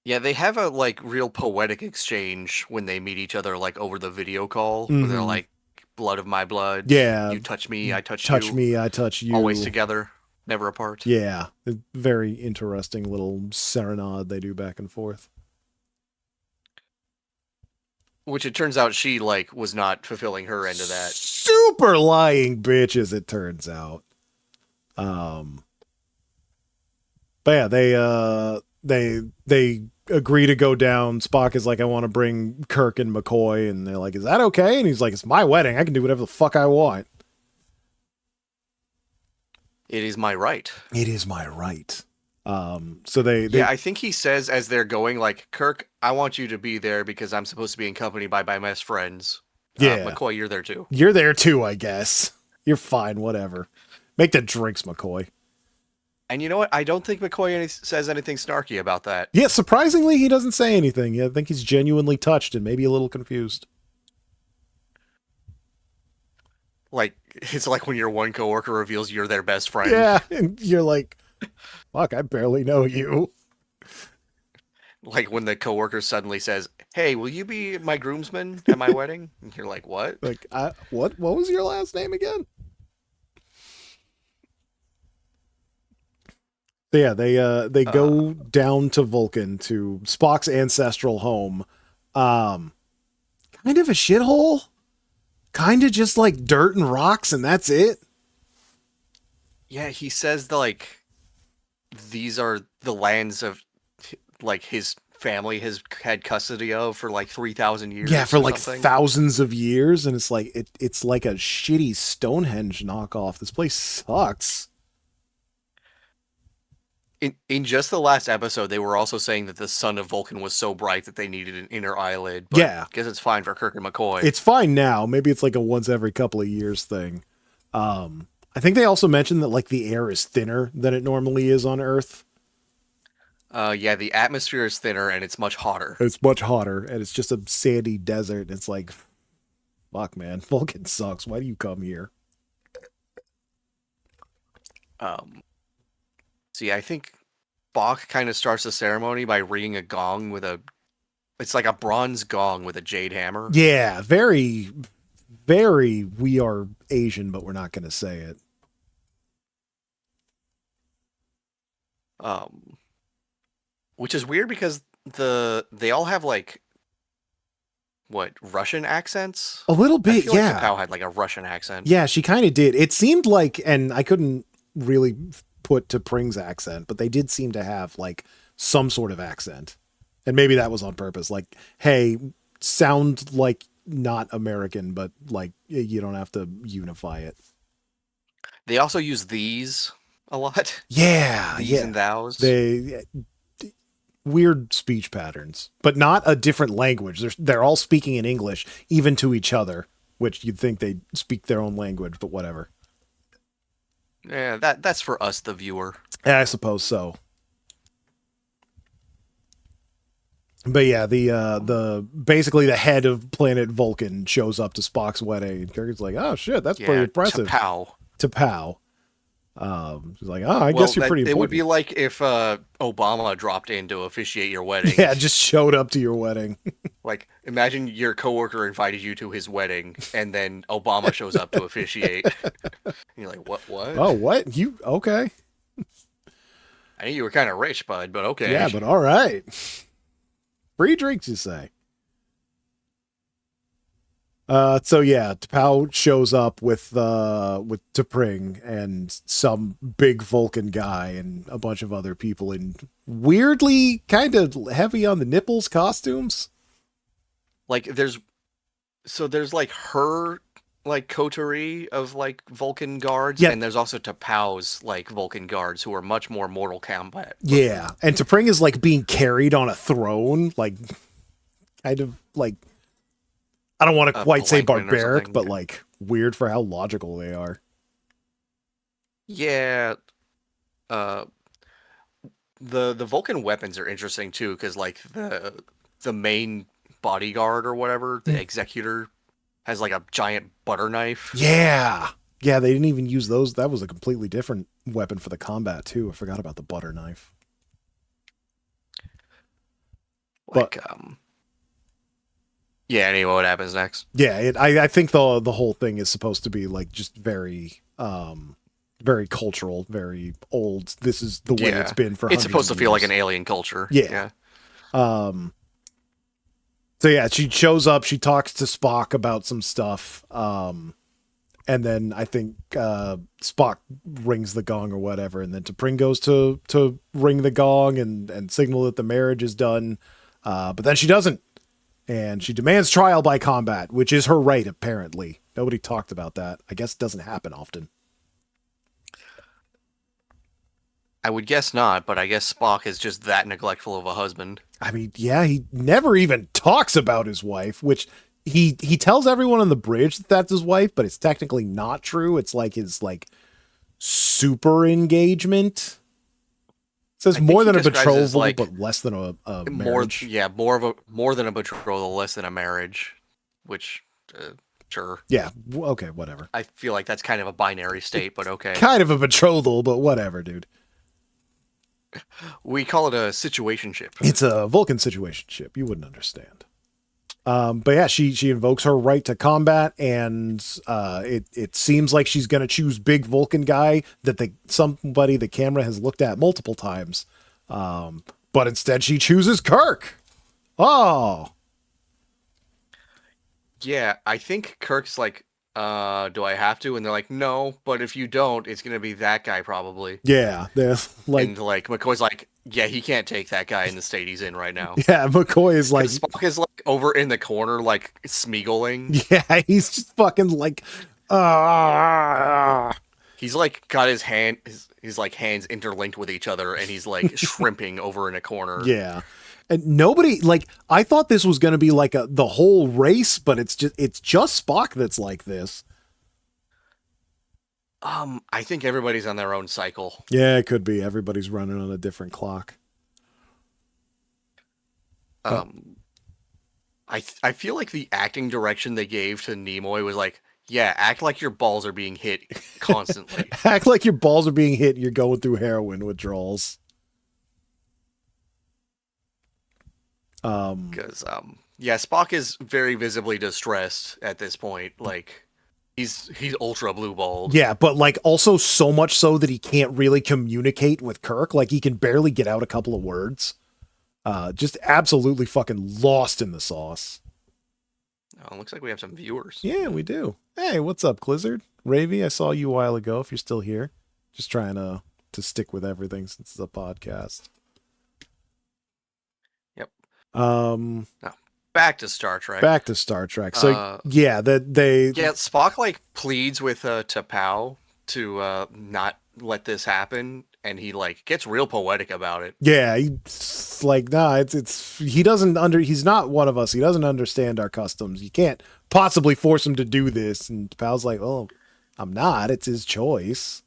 Yeah, they have a like real poetic exchange when they meet each other, like over the video call, where they're like, "Blood of my blood." Yeah, you touch me, I touch you. Touch me, I touch you. Always together, never apart. Yeah, very interesting little serenade they do back and forth. Which it turns out she like was not fulfilling her end of that. Super lying bitch, as it turns out. But yeah, they agree to go down. Spock is like, I want to bring Kirk and McCoy, and they're like, is that okay? And he's like, it's my wedding. I can do whatever the fuck I want. It is my right. It is my right. So they yeah, I think he says as they're going, like, Kirk, I want you to be there because I'm supposed to be accompanied by my best friends. Yeah. McCoy, you're there too. You're there too, I guess. You're fine, whatever. Make the drinks, McCoy. And you know what? I don't think McCoy says anything snarky about that. Yeah, surprisingly, he doesn't say anything. Yeah, I think he's genuinely touched and maybe a little confused. Like, it's like when your one coworker reveals you're their best friend. Yeah, and you're like, fuck, I barely know you. Like when the coworker suddenly says, hey, will you be my groomsman at my wedding? And you're like, what? Like, what was your last name again? So yeah, they go down to Vulcan, to Spock's ancestral home. Kind of a shithole. Kind of just like dirt and rocks, and that's it. Yeah, he says like these are the lands of like his family has had custody of for like 3,000 years. Yeah, for like something. thousands of years, and it's like it's like a shitty Stonehenge knockoff. This place sucks. In just the last episode, they were also saying that the sun of Vulcan was so bright that they needed an inner eyelid. But yeah. I guess it's fine for Kirk and McCoy. It's fine now. Maybe it's like a once every couple of years thing. I think they also mentioned that like the air is thinner than it normally is on Earth. Yeah, the atmosphere is thinner and it's much hotter. It's much hotter, and it's just a sandy desert. And it's like, fuck, man, Vulcan sucks. Why do you come here? See, I think Spock kind of starts the ceremony by ringing a gong with it's like a bronze gong with a jade hammer. Yeah, very, very, we are Asian, but we're not going to say it. Which is weird because they all have like, what, Russian accents? A little bit, I feel yeah. Like T'Pau had like a Russian accent. Yeah, she kind of did. It seemed like, and I couldn't really put to Pring's accent, but they did seem to have like some sort of accent, and maybe that was on purpose. Like, hey, sound like not American, but like you don't have to unify it. They also use these a lot. Yeah, these and thous. They weird speech patterns, but not a different language. They're all speaking in English, even to each other, which you'd think they'd speak their own language, but whatever. Yeah, that's for us, the viewer. I suppose so. But yeah, the basically the head of planet Vulcan shows up to Spock's wedding, and Kirk's like, "Oh shit, that's pretty impressive." T'Pau. She's like, "Oh, I guess you're pretty important." It would be like if Obama dropped in to officiate your wedding. Yeah, just showed up to your wedding. Like, imagine your coworker invited you to his wedding, and then Obama shows up to officiate. And you're like, what? What? Oh, what? You okay? I knew you were kind of rich, bud, but okay. Yeah, but all right. Free drinks, you say? So yeah, T'Pau shows up with T'Pring and some big Vulcan guy and a bunch of other people in weirdly kind of heavy on the nipples costumes. Like, there's like her like coterie of like Vulcan guards, Yeah, and there's also T'Pau's like Vulcan guards who are much more Mortal Kombat looking. yeah, and T'Pring is like being carried on a throne, like kind of like I don't want to A quite say palanquin or barbaric, something. but like weird for how logical they are. Yeah, uh, the Vulcan weapons are interesting too, because like the main bodyguard or whatever, the Mm. executor, has like a giant butter knife. Yeah. Yeah, they didn't even use those. That was a completely different weapon for the combat too. I forgot about the butter knife. But Like, yeah. Anyway, what happens next? yeah, I think the whole thing is supposed to be like just very very cultural, very old. This is the way it's Yeah, been for it's hundreds supposed to of feel like years. an alien culture. Yeah. Um so yeah, she shows up, she talks to Spock about some stuff. And then I think Spock rings the gong or whatever, and then T'Pring goes to ring the gong and signal that the marriage is done. But then she doesn't, and she demands trial by combat, which is her right apparently. Nobody talked about that. I guess it doesn't happen often. I would guess not, but I guess Spock is just that neglectful of a husband. I mean, yeah, he never even talks about his wife, which he tells everyone on the bridge that that's his wife, but it's technically not true. It's like his like super engagement. It says I think more he than a describes it as betrothal, like but less than a more, marriage. yeah, more than a betrothal, less than a marriage, which, sure. Yeah, okay, whatever. I feel like that's kind of a binary state, but okay. Kind of a betrothal, but whatever, dude. We call it a situationship. It's a Vulcan situationship. You wouldn't understand. But yeah, she invokes her right to combat, and it seems like she's gonna choose big Vulcan guy that somebody the camera has looked at multiple times. But instead she chooses Kirk. Oh, Yeah, I think Kirk's like, do I have to? And they're like, no, but if you don't, it's gonna be that guy probably. yeah. There's like, And like McCoy's like, yeah, he can't take that guy in the state he's in right now. yeah. McCoy is like, Because Spock is like over in the corner, like smeagling. yeah, he's just fucking like, ah. He's like got his like hands interlinked with each other, and he's like shrimping over in a corner. Yeah. And nobody like I thought this was going to be like the whole race, but it's just Spock that's like this. I think everybody's on their own cycle. Yeah, it could be everybody's running on a different clock. Uh, Um, I feel like the acting direction they gave to Nimoy was like, yeah, act like your balls are being hit constantly. Act like your balls are being hit and you're going through heroin withdrawals. Because yeah, Spock is very visibly distressed at this point. Like he's ultra blue balled. Yeah, but like also so much so that he can't really communicate with Kirk. Like he can barely get out a couple of words. Just absolutely fucking lost in the sauce. Oh, looks like we have some viewers. Yeah, we do. Hey, what's up, Blizzard? Ravy, I saw you a while ago. If you're still here, just trying to stick with everything since it's a podcast. Yep. Now, Back to Star Trek. back to Star Trek. So yeah, Yeah, Spock like pleads with T'Pau to not let this happen, and he like gets real poetic about it. yeah, he's like, nah, he's not one of us. He doesn't understand our customs. You can't possibly force him to do this. And Pal's like, oh, I'm not. It's his choice.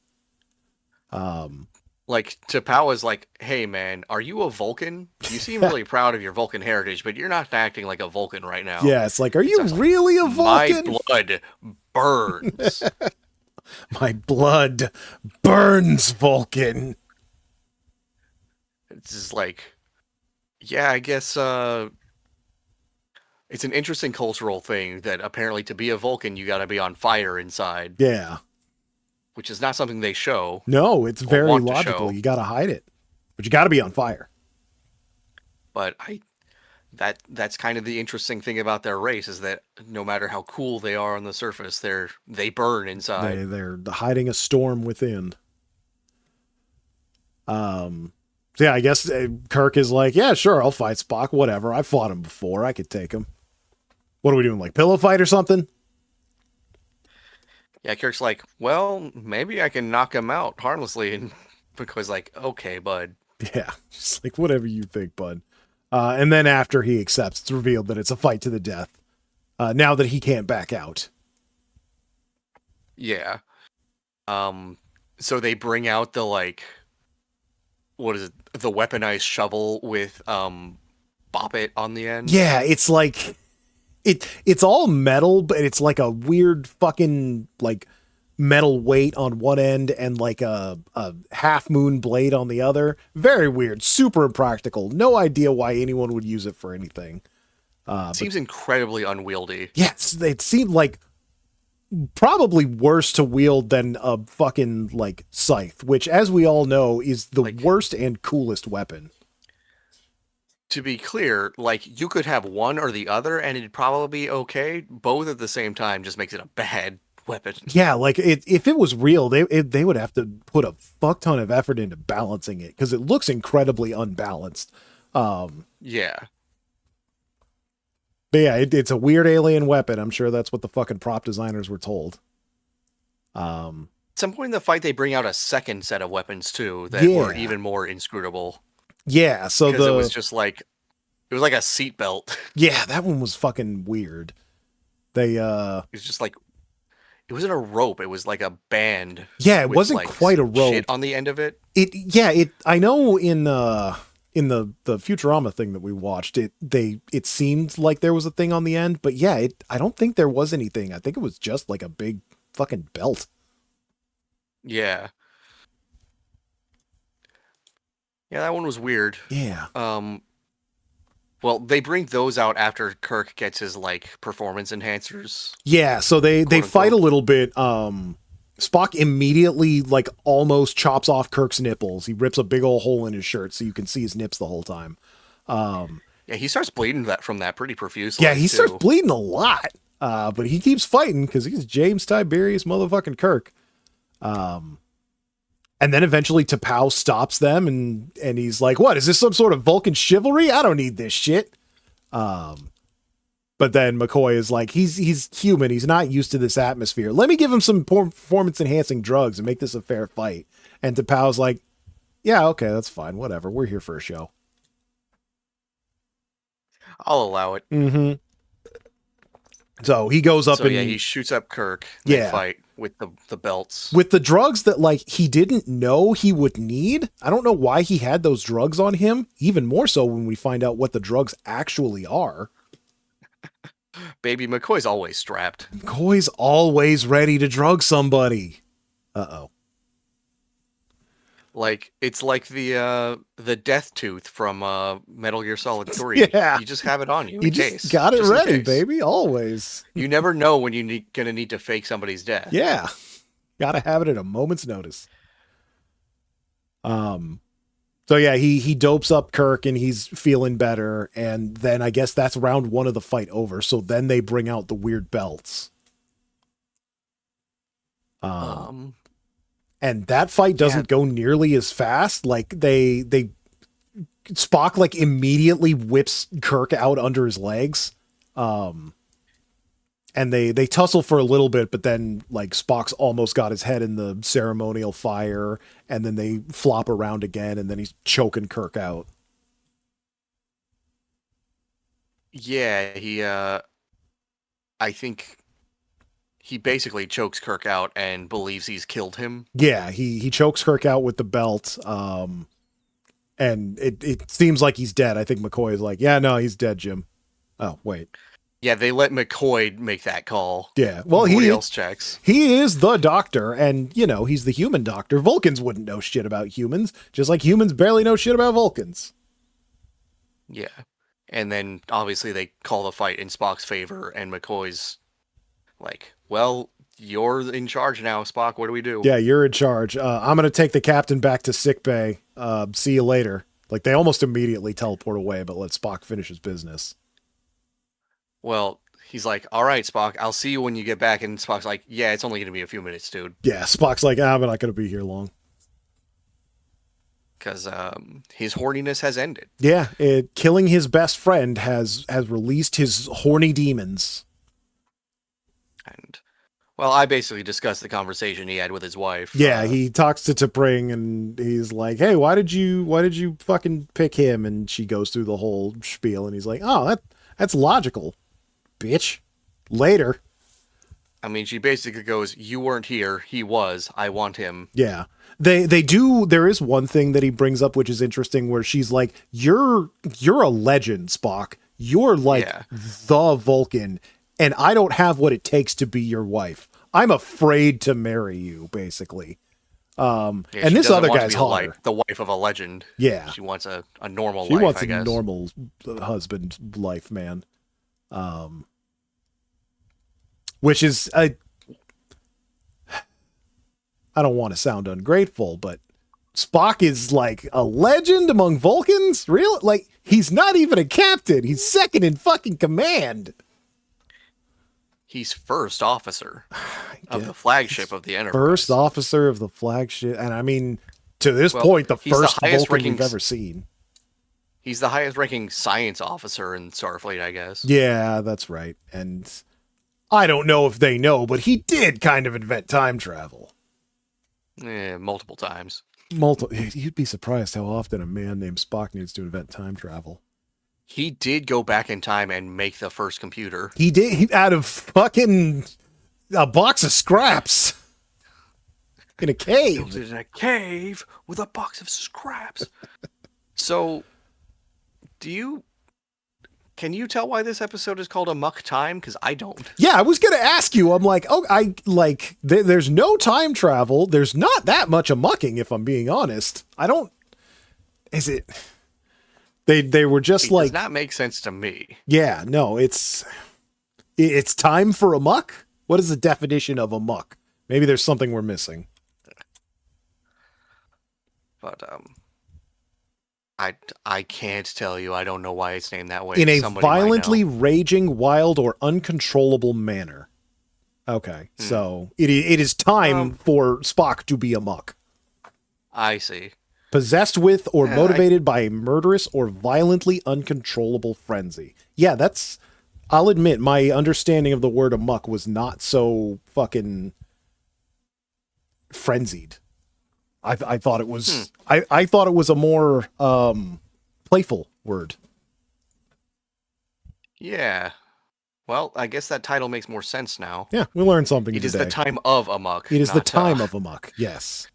Like T'Pau is like, "Hey man, are you a Vulcan? You seem really proud of your Vulcan heritage, but you're not acting like a Vulcan right now." Yeah, it's like, are you Sounds like, really a My Vulcan? blood burns. My blood burns, Vulcan. It's just like, yeah, I guess It's an interesting cultural thing that apparently to be a Vulcan, you got to be on fire inside, Yeah. which is not something they show No, it's or very want to logical. show. You got to hide it, but you got to be on fire. But that's kind of the interesting thing about their race is that no matter how cool they are on the surface, they burn inside. They're hiding a storm within. So yeah, I guess Kirk is like, yeah, sure, I'll fight Spock. Whatever. I fought him before. I could take him. What are we doing? Like pillow fight or something? Yeah, Kirk's like, well, maybe I can knock him out harmlessly, and McCoy's like, okay, bud. Yeah, just like whatever you think, bud. And then after he accepts, it's revealed that it's a fight to the death. Now that he can't back out. Yeah. So they bring out the what is it? The weaponized shovel with Bop It on the end. Yeah, it's like it's all metal, but it's like a weird fucking like metal weight on one end and like a half moon blade on the other. Very weird, super impractical. No idea why anyone would use it for anything. Seems incredibly unwieldy. Yes, it seemed like probably worse to wield than a fucking like scythe, which as we all know is the worst and coolest weapon. To be clear, like you could have one or the other and it'd probably be okay. Both at the same time just makes it a bad weapon. Yeah, like if it was real, they would have to put a fuck ton of effort into balancing it because it looks incredibly unbalanced. Yeah. But yeah, it's a weird alien weapon. I'm sure that's what the fucking prop designers were told. At some point in the fight, they bring out a second set of weapons too that were even more inscrutable. Yeah, so because it was just like it was like a seatbelt. Yeah, that one was fucking weird. It was just like it wasn't a rope. It was like a band. Yeah, it wasn't quite a rope shit on the end of it. I know in the Futurama thing that we watched, it seemed like there was a thing on the end, but yeah, I don't think there was anything. I think it was just like a big fucking belt. Yeah. Yeah, that one was weird. Yeah. Well, they bring those out after Kirk gets his like performance enhancers. Yeah, so they fight a little bit. Spock immediately like almost chops off Kirk's nipples. He rips a big old hole in his shirt so you can see his nips the whole time. Yeah, he starts bleeding from that pretty profusely. Yeah, he starts bleeding a lot. But he keeps fighting because he's James Tiberius motherfucking Kirk. And then eventually T'Pau stops them and he's like, what, is this some sort of Vulcan chivalry? I don't need this shit. But then McCoy is like, he's human. He's not used to this atmosphere. Let me give him some performance enhancing drugs and make this a fair fight. And T'Pau's like, yeah, okay, that's fine. Whatever. We're here for a show. I'll allow it. Mm-hmm. So he goes up he shoots up Kirk. They fight with the belts. With the drugs that like he didn't know he would need. I don't know why he had those drugs on him. Even more so when we find out what the drugs actually are. Baby, McCoy's always strapped. McCoy's always ready to drug somebody. Uh-oh. Like it's like the death tooth from Metal Gear Solid 3. Yeah. You just have it on you. You just got it ready, baby. Always. You never know when you're gonna need to fake somebody's death. Yeah. Gotta have it at a moment's notice. So yeah, he dopes up Kirk and he's feeling better, and then I guess that's round one of the fight over. So then they bring out the weird belts. And that fight doesn't go nearly as fast. Like Spock like immediately whips Kirk out under his legs. And they tussle for a little bit, but then like Spock's almost got his head in the ceremonial fire, and then they flop around again, and then he's choking Kirk out. Yeah, I think he basically chokes Kirk out and believes he's killed him. Yeah, he chokes Kirk out with the belt. And it seems like he's dead. I think McCoy is like, yeah, no, he's dead, Jim. Oh, wait. Yeah, they let McCoy make that call. Yeah, well, nobody else checks. He is the doctor, and, you know, he's the human doctor. Vulcans wouldn't know shit about humans, just like humans barely know shit about Vulcans. Yeah. And then obviously they call the fight in Spock's favor, and McCoy's like, "Well, you're in charge now, Spock. What do we do?" Yeah, you're in charge. I'm going to take the captain back to sickbay. See you later. Like, they almost immediately teleport away, but let Spock finish his business. Well, he's like, "All right, Spock, I'll see you when you get back." And Spock's like, "Yeah, it's only going to be a few minutes, dude." Yeah, Spock's like, I'm not going to be here long. Because his horniness has ended. Yeah, killing his best friend has released his horny demons. And, well, I basically discussed the conversation he had with his wife. Yeah, he talks to T'Pring and he's like, "Hey, why did you fucking pick him?" And she goes through the whole spiel and he's like, "Oh, that's logical, bitch. Later." I mean, she basically goes, "You weren't here. He was. I want him." Yeah. They do. There is one thing that he brings up, which is interesting, where she's like, you're a legend, Spock. You're like the Vulcan, and I don't have what it takes to be your wife. I'm afraid to marry you, basically. And this other guy's hotter. The wife of a legend. Yeah. She wants a normal life, She wants I guess. a normal husband life, man. Which is I don't want to sound ungrateful, but Spock is like a legend among Vulcans? Really? Like, he's not even a captain. He's second in fucking command. He's first officer of the flagship of the Enterprise. First officer of the flagship. And I mean, to this point, the first Vulcan we've ever seen. He's the highest ranking science officer in Starfleet, I guess. Yeah, that's right. And I don't know if they know, but he did kind of invent time travel. Multiple times. You'd be surprised how often a man named Spock needs to invent time travel. He did go back in time and make the first computer. He did, out of fucking a box of scraps in a cave. Built it in a cave with a box of scraps. So, can you tell why this episode is called Amok Time? Because I don't. Yeah, I was going to ask you. I'm like, there's no time travel. There's not that much amucking, if I'm being honest. Is it? They were just It does not make sense to me. Yeah, no, it's time for amok? What is the definition of amok? Maybe there's something we're missing. But, I can't tell you. I don't know why it's named that way. In a violently raging, wild, or uncontrollable manner. Okay, so it is time for Spock to be amok. I see. Possessed with or motivated by a murderous or violently uncontrollable frenzy. Yeah, I'll admit, my understanding of the word amok was not so fucking frenzied. I thought it was I thought it was a more playful word. Yeah. Well, I guess that title makes more sense now. Yeah, we learned something today. It is the time of amok. It is the time of amok, yes.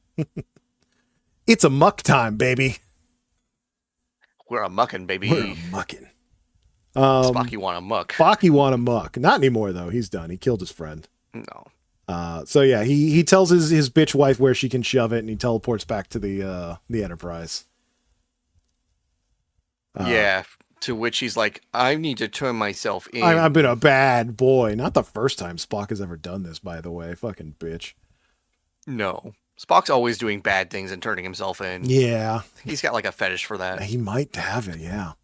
It's amok time, baby. We're amucking, baby. We're amucking. Spocky want amok. Spocky want amok. Not anymore, though. He's done. He killed his friend. No. So yeah, he tells his bitch wife where she can shove it, and he teleports back to the Enterprise. Yeah, to which he's like, I need to turn myself in. I've been a bad boy. Not the first time Spock has ever done this, by the way. Fucking bitch. No. Spock's always doing bad things and turning himself in. Yeah. He's got like a fetish for that. He might have it, yeah.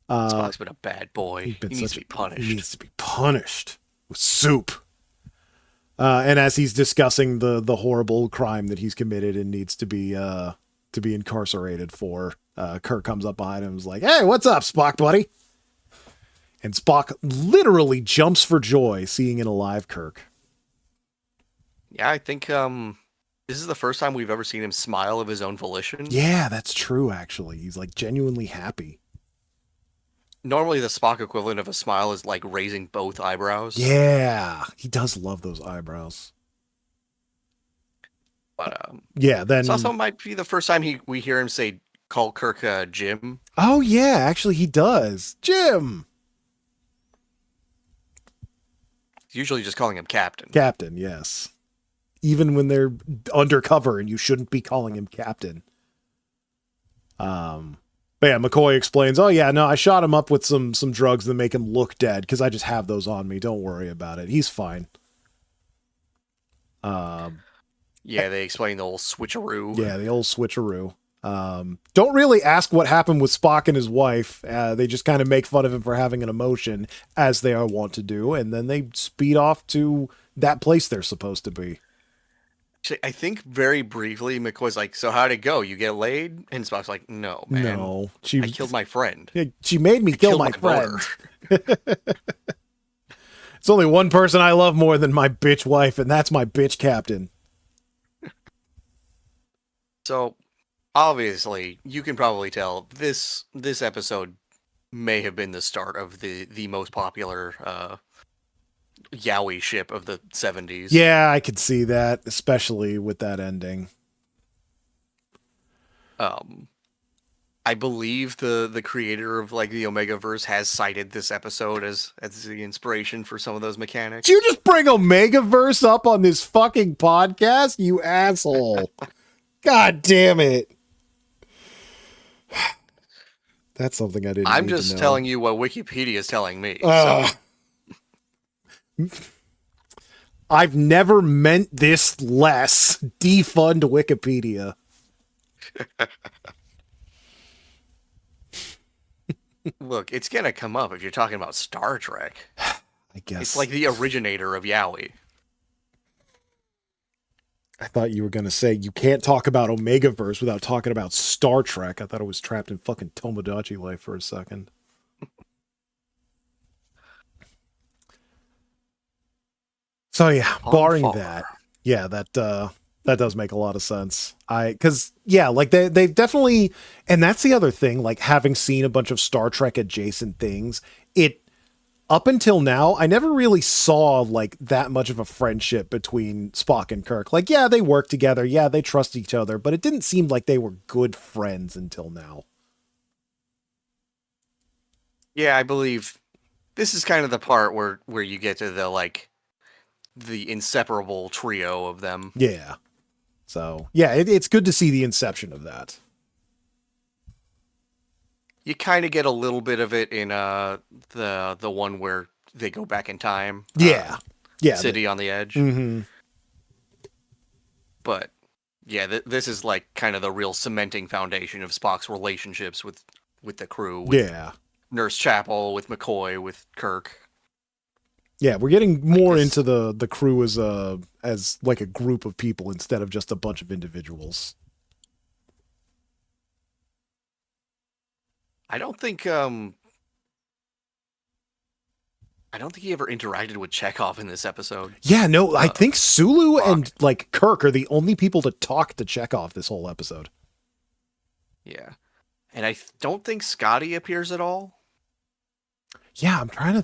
Spock's been a bad boy. He needs to be punished. He needs to be punished with soup. And as he's discussing the horrible crime that he's committed and needs to be incarcerated for, Kirk comes up behind him and is like, "Hey, what's up, Spock, buddy?" And Spock literally jumps for joy seeing an alive Kirk. Yeah, I think this is the first time we've ever seen him smile of his own volition. Yeah, that's true, actually. He's like genuinely happy. Normally, the Spock equivalent of a smile is like raising both eyebrows. Yeah, he does love those eyebrows. But yeah, then this also might be the first time we hear him call Kirk Jim. Oh yeah, actually he does. Jim. He's usually just calling him Captain. Captain, yes. Even when they're undercover and you shouldn't be calling him Captain. But yeah, McCoy explains, oh yeah, no, I shot him up with some drugs that make him look dead because I just have those on me. Don't worry about it. He's fine. Um, Yeah, they explain the whole switcheroo. yeah, the old switcheroo. Don't really ask what happened with Spock and his wife. They just kind of make fun of him for having an emotion, as they are wont to do, and then they speed off to that place they're supposed to be. Actually, I think very briefly, McCoy's like, "So how'd it go? You get laid?" And Spock's like, "No, man. No, I killed my friend. she made me kill Killed my boner." friend. It's only one person I love more than my bitch wife, and that's my bitch captain. So, obviously, you can probably tell this episode may have been the start of the most popular yaoi ship of the 70s. Yeah, I could see that, especially with that ending. I believe the creator of like the Omegaverse has cited this episode as the inspiration for some of those mechanics. Did you just bring Omegaverse up on this fucking podcast, you asshole? God damn it. That's something I didn't I'm need to just know. telling you what Wikipedia is telling me. I've never meant this less. Defund Wikipedia. Look, it's gonna come up if you're talking about Star Trek. I guess. It's like the originator of yaoi. I thought you were going to say you can't talk about Omegaverse without talking about Star Trek. I thought it was trapped in fucking Tomodachi life for a second. So yeah, barring that, yeah, that does make a lot of sense. Because yeah, like they definitely, and that's the other thing. Like having seen a bunch of Star Trek adjacent things, it up until now, I never really saw like that much of a friendship between Spock and Kirk. Like, yeah, they work together, yeah, they trust each other, but it didn't seem like they were good friends until now. Yeah, I believe this is kind of the part where you get to the inseparable trio of them. Yeah. So yeah, it's good to see the inception of that. You kind of get a little bit of it in the one where they go back in time. Yeah. City on the Edge. Mm-hmm. But yeah, this is like kind of the real cementing foundation of Spock's relationships with the crew. With Nurse Chapel, with McCoy, with Kirk. Yeah, we're getting more into the crew as like a group of people instead of just a bunch of individuals. I don't think he ever interacted with Chekhov in this episode. Yeah, no, I think Sulu and like Kirk are the only people to talk to Chekhov this whole episode. Yeah. And I don't think Scotty appears at all. Yeah, I'm trying to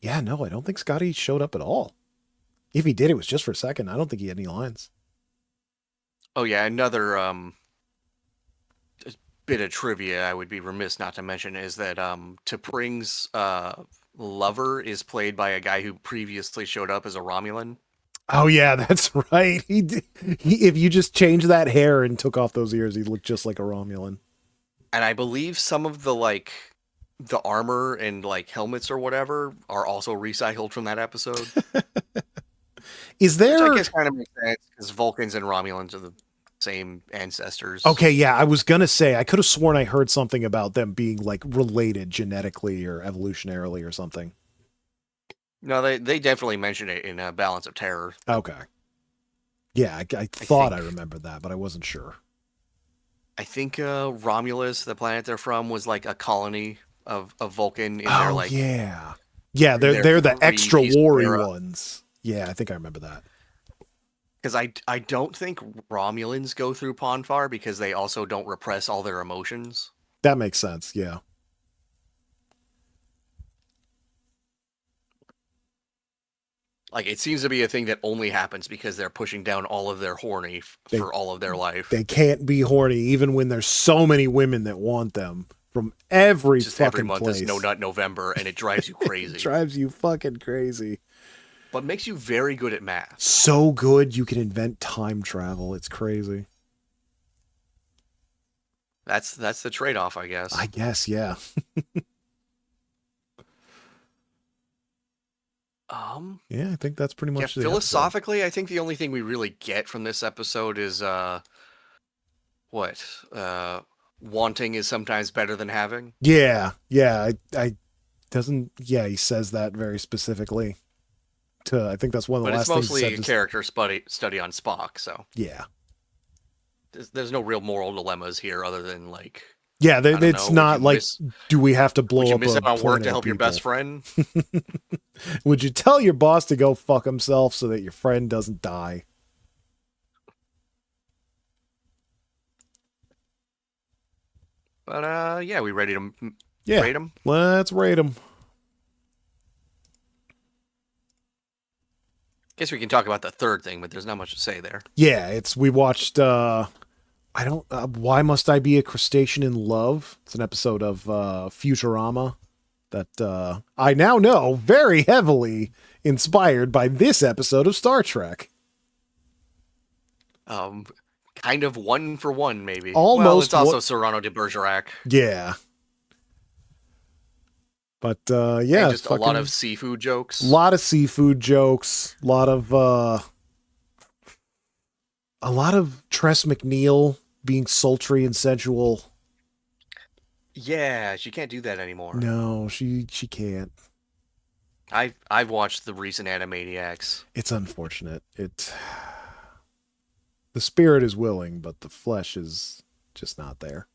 yeah, no, I don't think Scotty showed up at all. If he did, it was just for a second. I don't think he had any lines. Oh yeah, another bit of trivia I would be remiss not to mention is that T'Pring's lover is played by a guy who previously showed up as a Romulan. Oh yeah, that's right. He if you just changed that hair and took off those ears, he'd look just like a Romulan. And I believe some of the armor and like helmets or whatever are also recycled from that episode. Is there? Which I guess kind of makes sense because Vulcans and Romulans are the same ancestors. Okay, yeah, I was gonna say I could have sworn I heard something about them being like related genetically or evolutionarily or something. No, they definitely mention it in Balance of Terror. Okay. Yeah, I thought I remembered that, but I wasn't sure. I think Romulus, the planet they're from, was like a colony of Vulcan in their like. Yeah, they're the extra warrior ones. Yeah, I think I remember that. Because I don't think Romulans go through Ponfar because they also don't repress all their emotions. That makes sense. Yeah. Like, it seems to be a thing that only happens because they're pushing down all of their horny for all of their life. They can't be horny even when there's so many women that want them from every fucking month place. Is No Nut November, and it drives you crazy. It drives you fucking crazy. But makes you very good at math. So good you can invent time travel. It's crazy. That's the trade-off, I I guess. guess, yeah. Yeah, I think that's pretty Yeah, much the episode. philosophically, I think the only thing we really get from this episode is what? Wanting is sometimes better than having. Yeah, yeah. I doesn't. Yeah, he says that very specifically. I think that's one of the But it's last things he mostly said. a Just character study on Spock, so yeah, there's no real moral dilemmas here other than like, yeah. I don't It's know, not like, do we have to would blow you up miss a out on work to planet of help your best people? friend? Would you tell your boss to go fuck himself so that your friend doesn't die? But yeah, we ready to Yeah, rate them? let's rate him. Guess we can talk about the third thing, but there's not much to say there. Yeah, we watched. I don't. Why must I be a crustacean in love? It's an episode of Futurama that I now know very heavily inspired by this episode of Star Trek. Kind of one for one, maybe. Well, Almost it's also what? Cyrano de Bergerac. Yeah, but And yeah, just a lot fucking of seafood jokes. lot of seafood jokes, a lot of Tress MacNeille being sultry and sensual. Yeah, she can't do that anymore. No, she can't. I've watched the recent Animaniacs. It's unfortunate. The spirit is willing, but the flesh is just not there.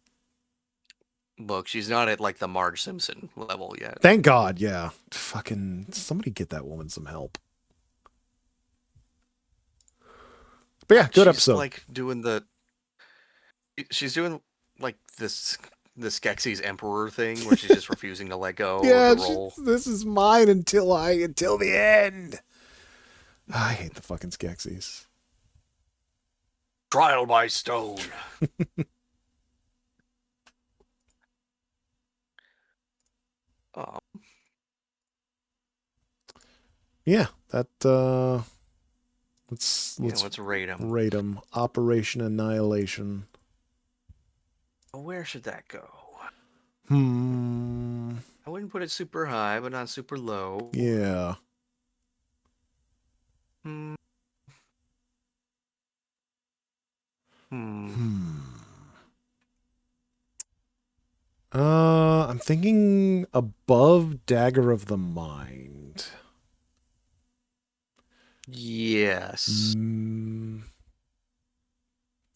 Look, she's not at like the Marge Simpson level yet. Thank God, yeah. Fucking somebody get that woman some help. But yeah, good she's episode. Like she's doing like this Skeksis Emperor thing where she's just refusing to let go Yeah, of the role. this is mine until the end. I hate the fucking Skeksis. Trial by stone. um, Yeah, that let's rate him. rate them. Operation Annihilation. Where should that go? Hmm. I wouldn't put it super high, but not super low. Yeah. Hmm. I'm thinking above Dagger of the Mind. Yes.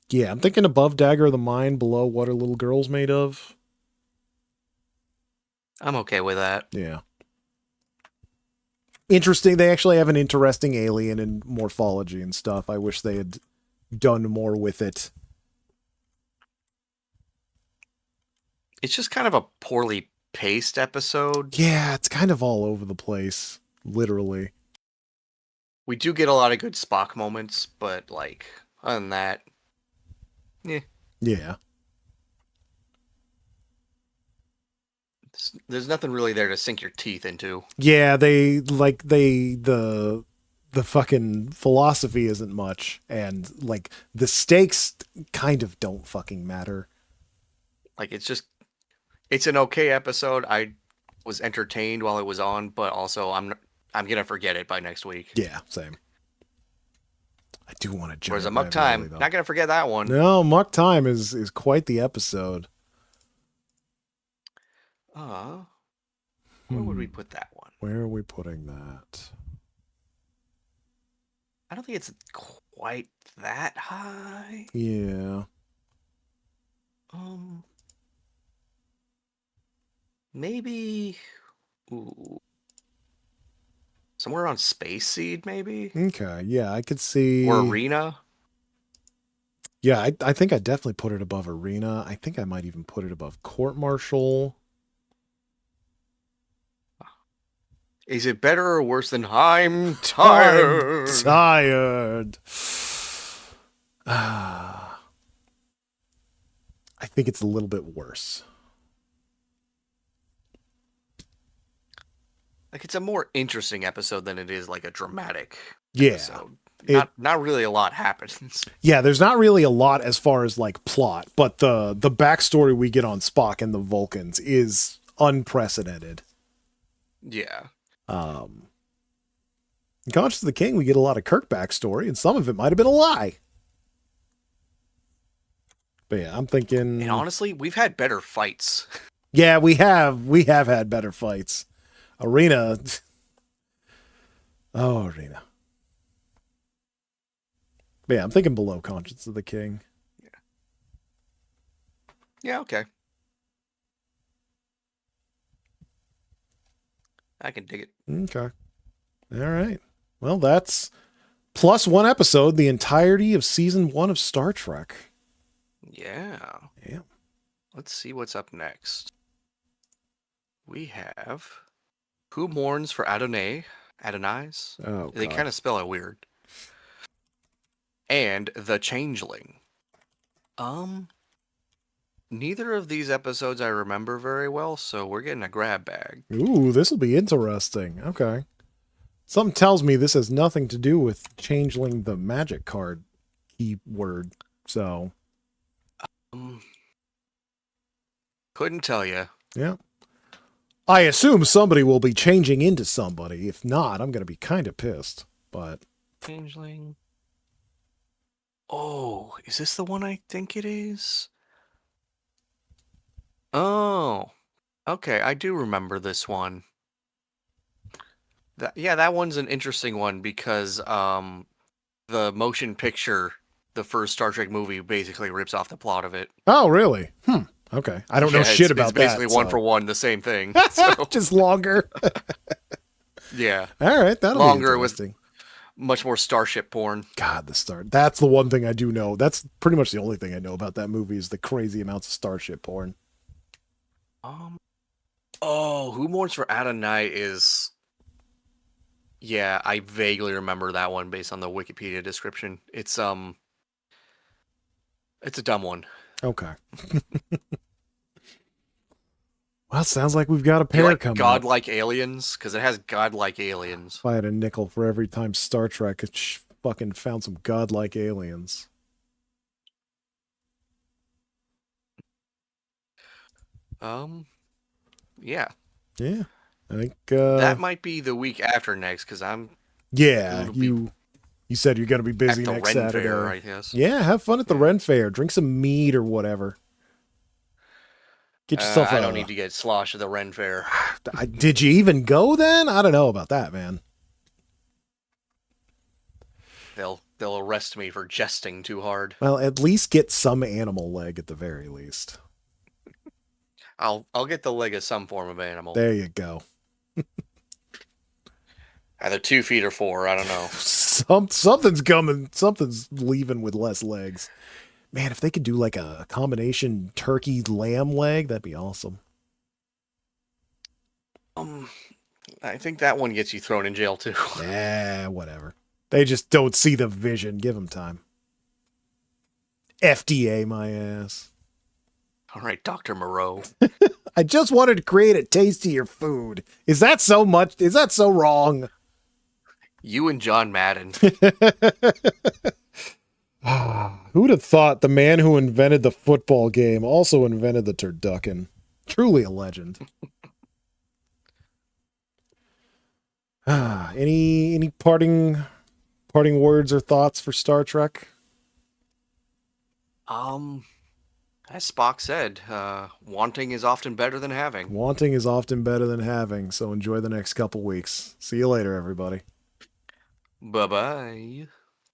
Yeah, I'm thinking above Dagger of the Mind, below What Are Little Girls Made Of? I'm okay with that. Yeah. Interesting. They actually have an interesting alien and morphology and stuff. I wish they had done more with it. It's just kind of a poorly paced episode. Yeah, it's kind of all over the place, literally. We do get a lot of good Spock moments, but like other than that, Yeah. there's nothing really there to sink your teeth into. Yeah, the fucking philosophy isn't much, and like the stakes kind of don't fucking matter. Like it's an okay episode. I was entertained while it was on, but also I'm gonna forget it by next week. Yeah, same. I do want to jump. Whereas a Muck Time, not gonna forget that one. No, Muck Time is quite the episode. Where would we put that one? Where are we putting that? I don't think it's quite that high. Yeah. Maybe somewhere on Space Seed, maybe? Okay, yeah, I could see. Or Arena? Yeah, I think I definitely put it above Arena. I think I might even put it above Court Martial. Is it better or worse than I'm tired? I'm tired. I think it's a little bit worse. Like, it's a more interesting episode than it is like a dramatic Yeah. episode. It Not really a lot happens. Yeah, there's not really a lot as far as like plot, but the backstory we get on Spock and the Vulcans is unprecedented. Yeah. In Conscious of the King, we get a lot of Kirk backstory, and some of it might have been a lie. But yeah, I'm thinking. And honestly, we've had better fights. Yeah, we have had better fights. Arena. Oh, Arena. But yeah, I'm thinking below Conscience of the King. Yeah, okay. I can dig it. Okay. All right. Well, that's plus one episode, the entirety of season 1 of Star Trek. Yeah. Yeah. Let's see what's up next. We have Who Mourns for Adonai? Adonais? Oh, They God. kind of spell it weird. And The Changeling. Neither of these episodes I remember very well, so we're getting a grab bag. Ooh, this will be interesting. Okay. Something tells me this has nothing to do with Changeling the magic card keyword. So, Couldn't tell you. yeah. I assume somebody will be changing into somebody. If not, I'm going to be kind of pissed. But Changeling. Oh, is this the one I think it is? Oh, okay. I do remember this one. That one's an interesting one because the motion picture, the first Star Trek movie, basically rips off the plot of it. oh, really? Okay. I don't know shit about it's basically that. one for one, the same thing. So. Just longer. Yeah. All right, that'll Longer be interesting. Much more starship porn. God, the star. That's the one thing I do know. That's pretty much the only thing I know about that movie is the crazy amounts of starship porn. Who Mourns for Adonai is... Yeah, I vaguely remember that one based on the Wikipedia description. It's a dumb one. Okay. Well, sounds like we've got a pair coming godlike aliens? Because it has godlike aliens. If I had a nickel for every time Star Trek fucking found some godlike aliens. Yeah. Yeah. I think that might be the week after next because I'm... Yeah, you said you're going to be busy next Ren Saturday. Fair, I guess. Yeah, have fun at the Ren Fair. Drink some mead or whatever. Get yourself I don't need to get sloshed at the Ren Fair. Did you even go then? I don't know about that, man. They'll arrest me for jesting too hard. Well, at least get some animal leg at the very least. I'll get the leg of some form of animal. There you go. Either 2 feet or 4, I don't know. Something's coming. Something's leaving with less legs. Man, if they could do like a combination turkey lamb leg, that'd be awesome. I think that one gets you thrown in jail too. Yeah, whatever. They just don't see the vision. Give them time. FDA my ass. All right, Dr. Moreau. I just wanted to create a tastier food. Is that so much? Is that so wrong? You and John Madden. Who'd have thought the man who invented the football game also invented the turducken? Truly a legend. Any parting words or thoughts for Star Trek? As Spock said, wanting is often better than having. Wanting is often better than having, so enjoy the next couple weeks. See you later, everybody. Bye-bye.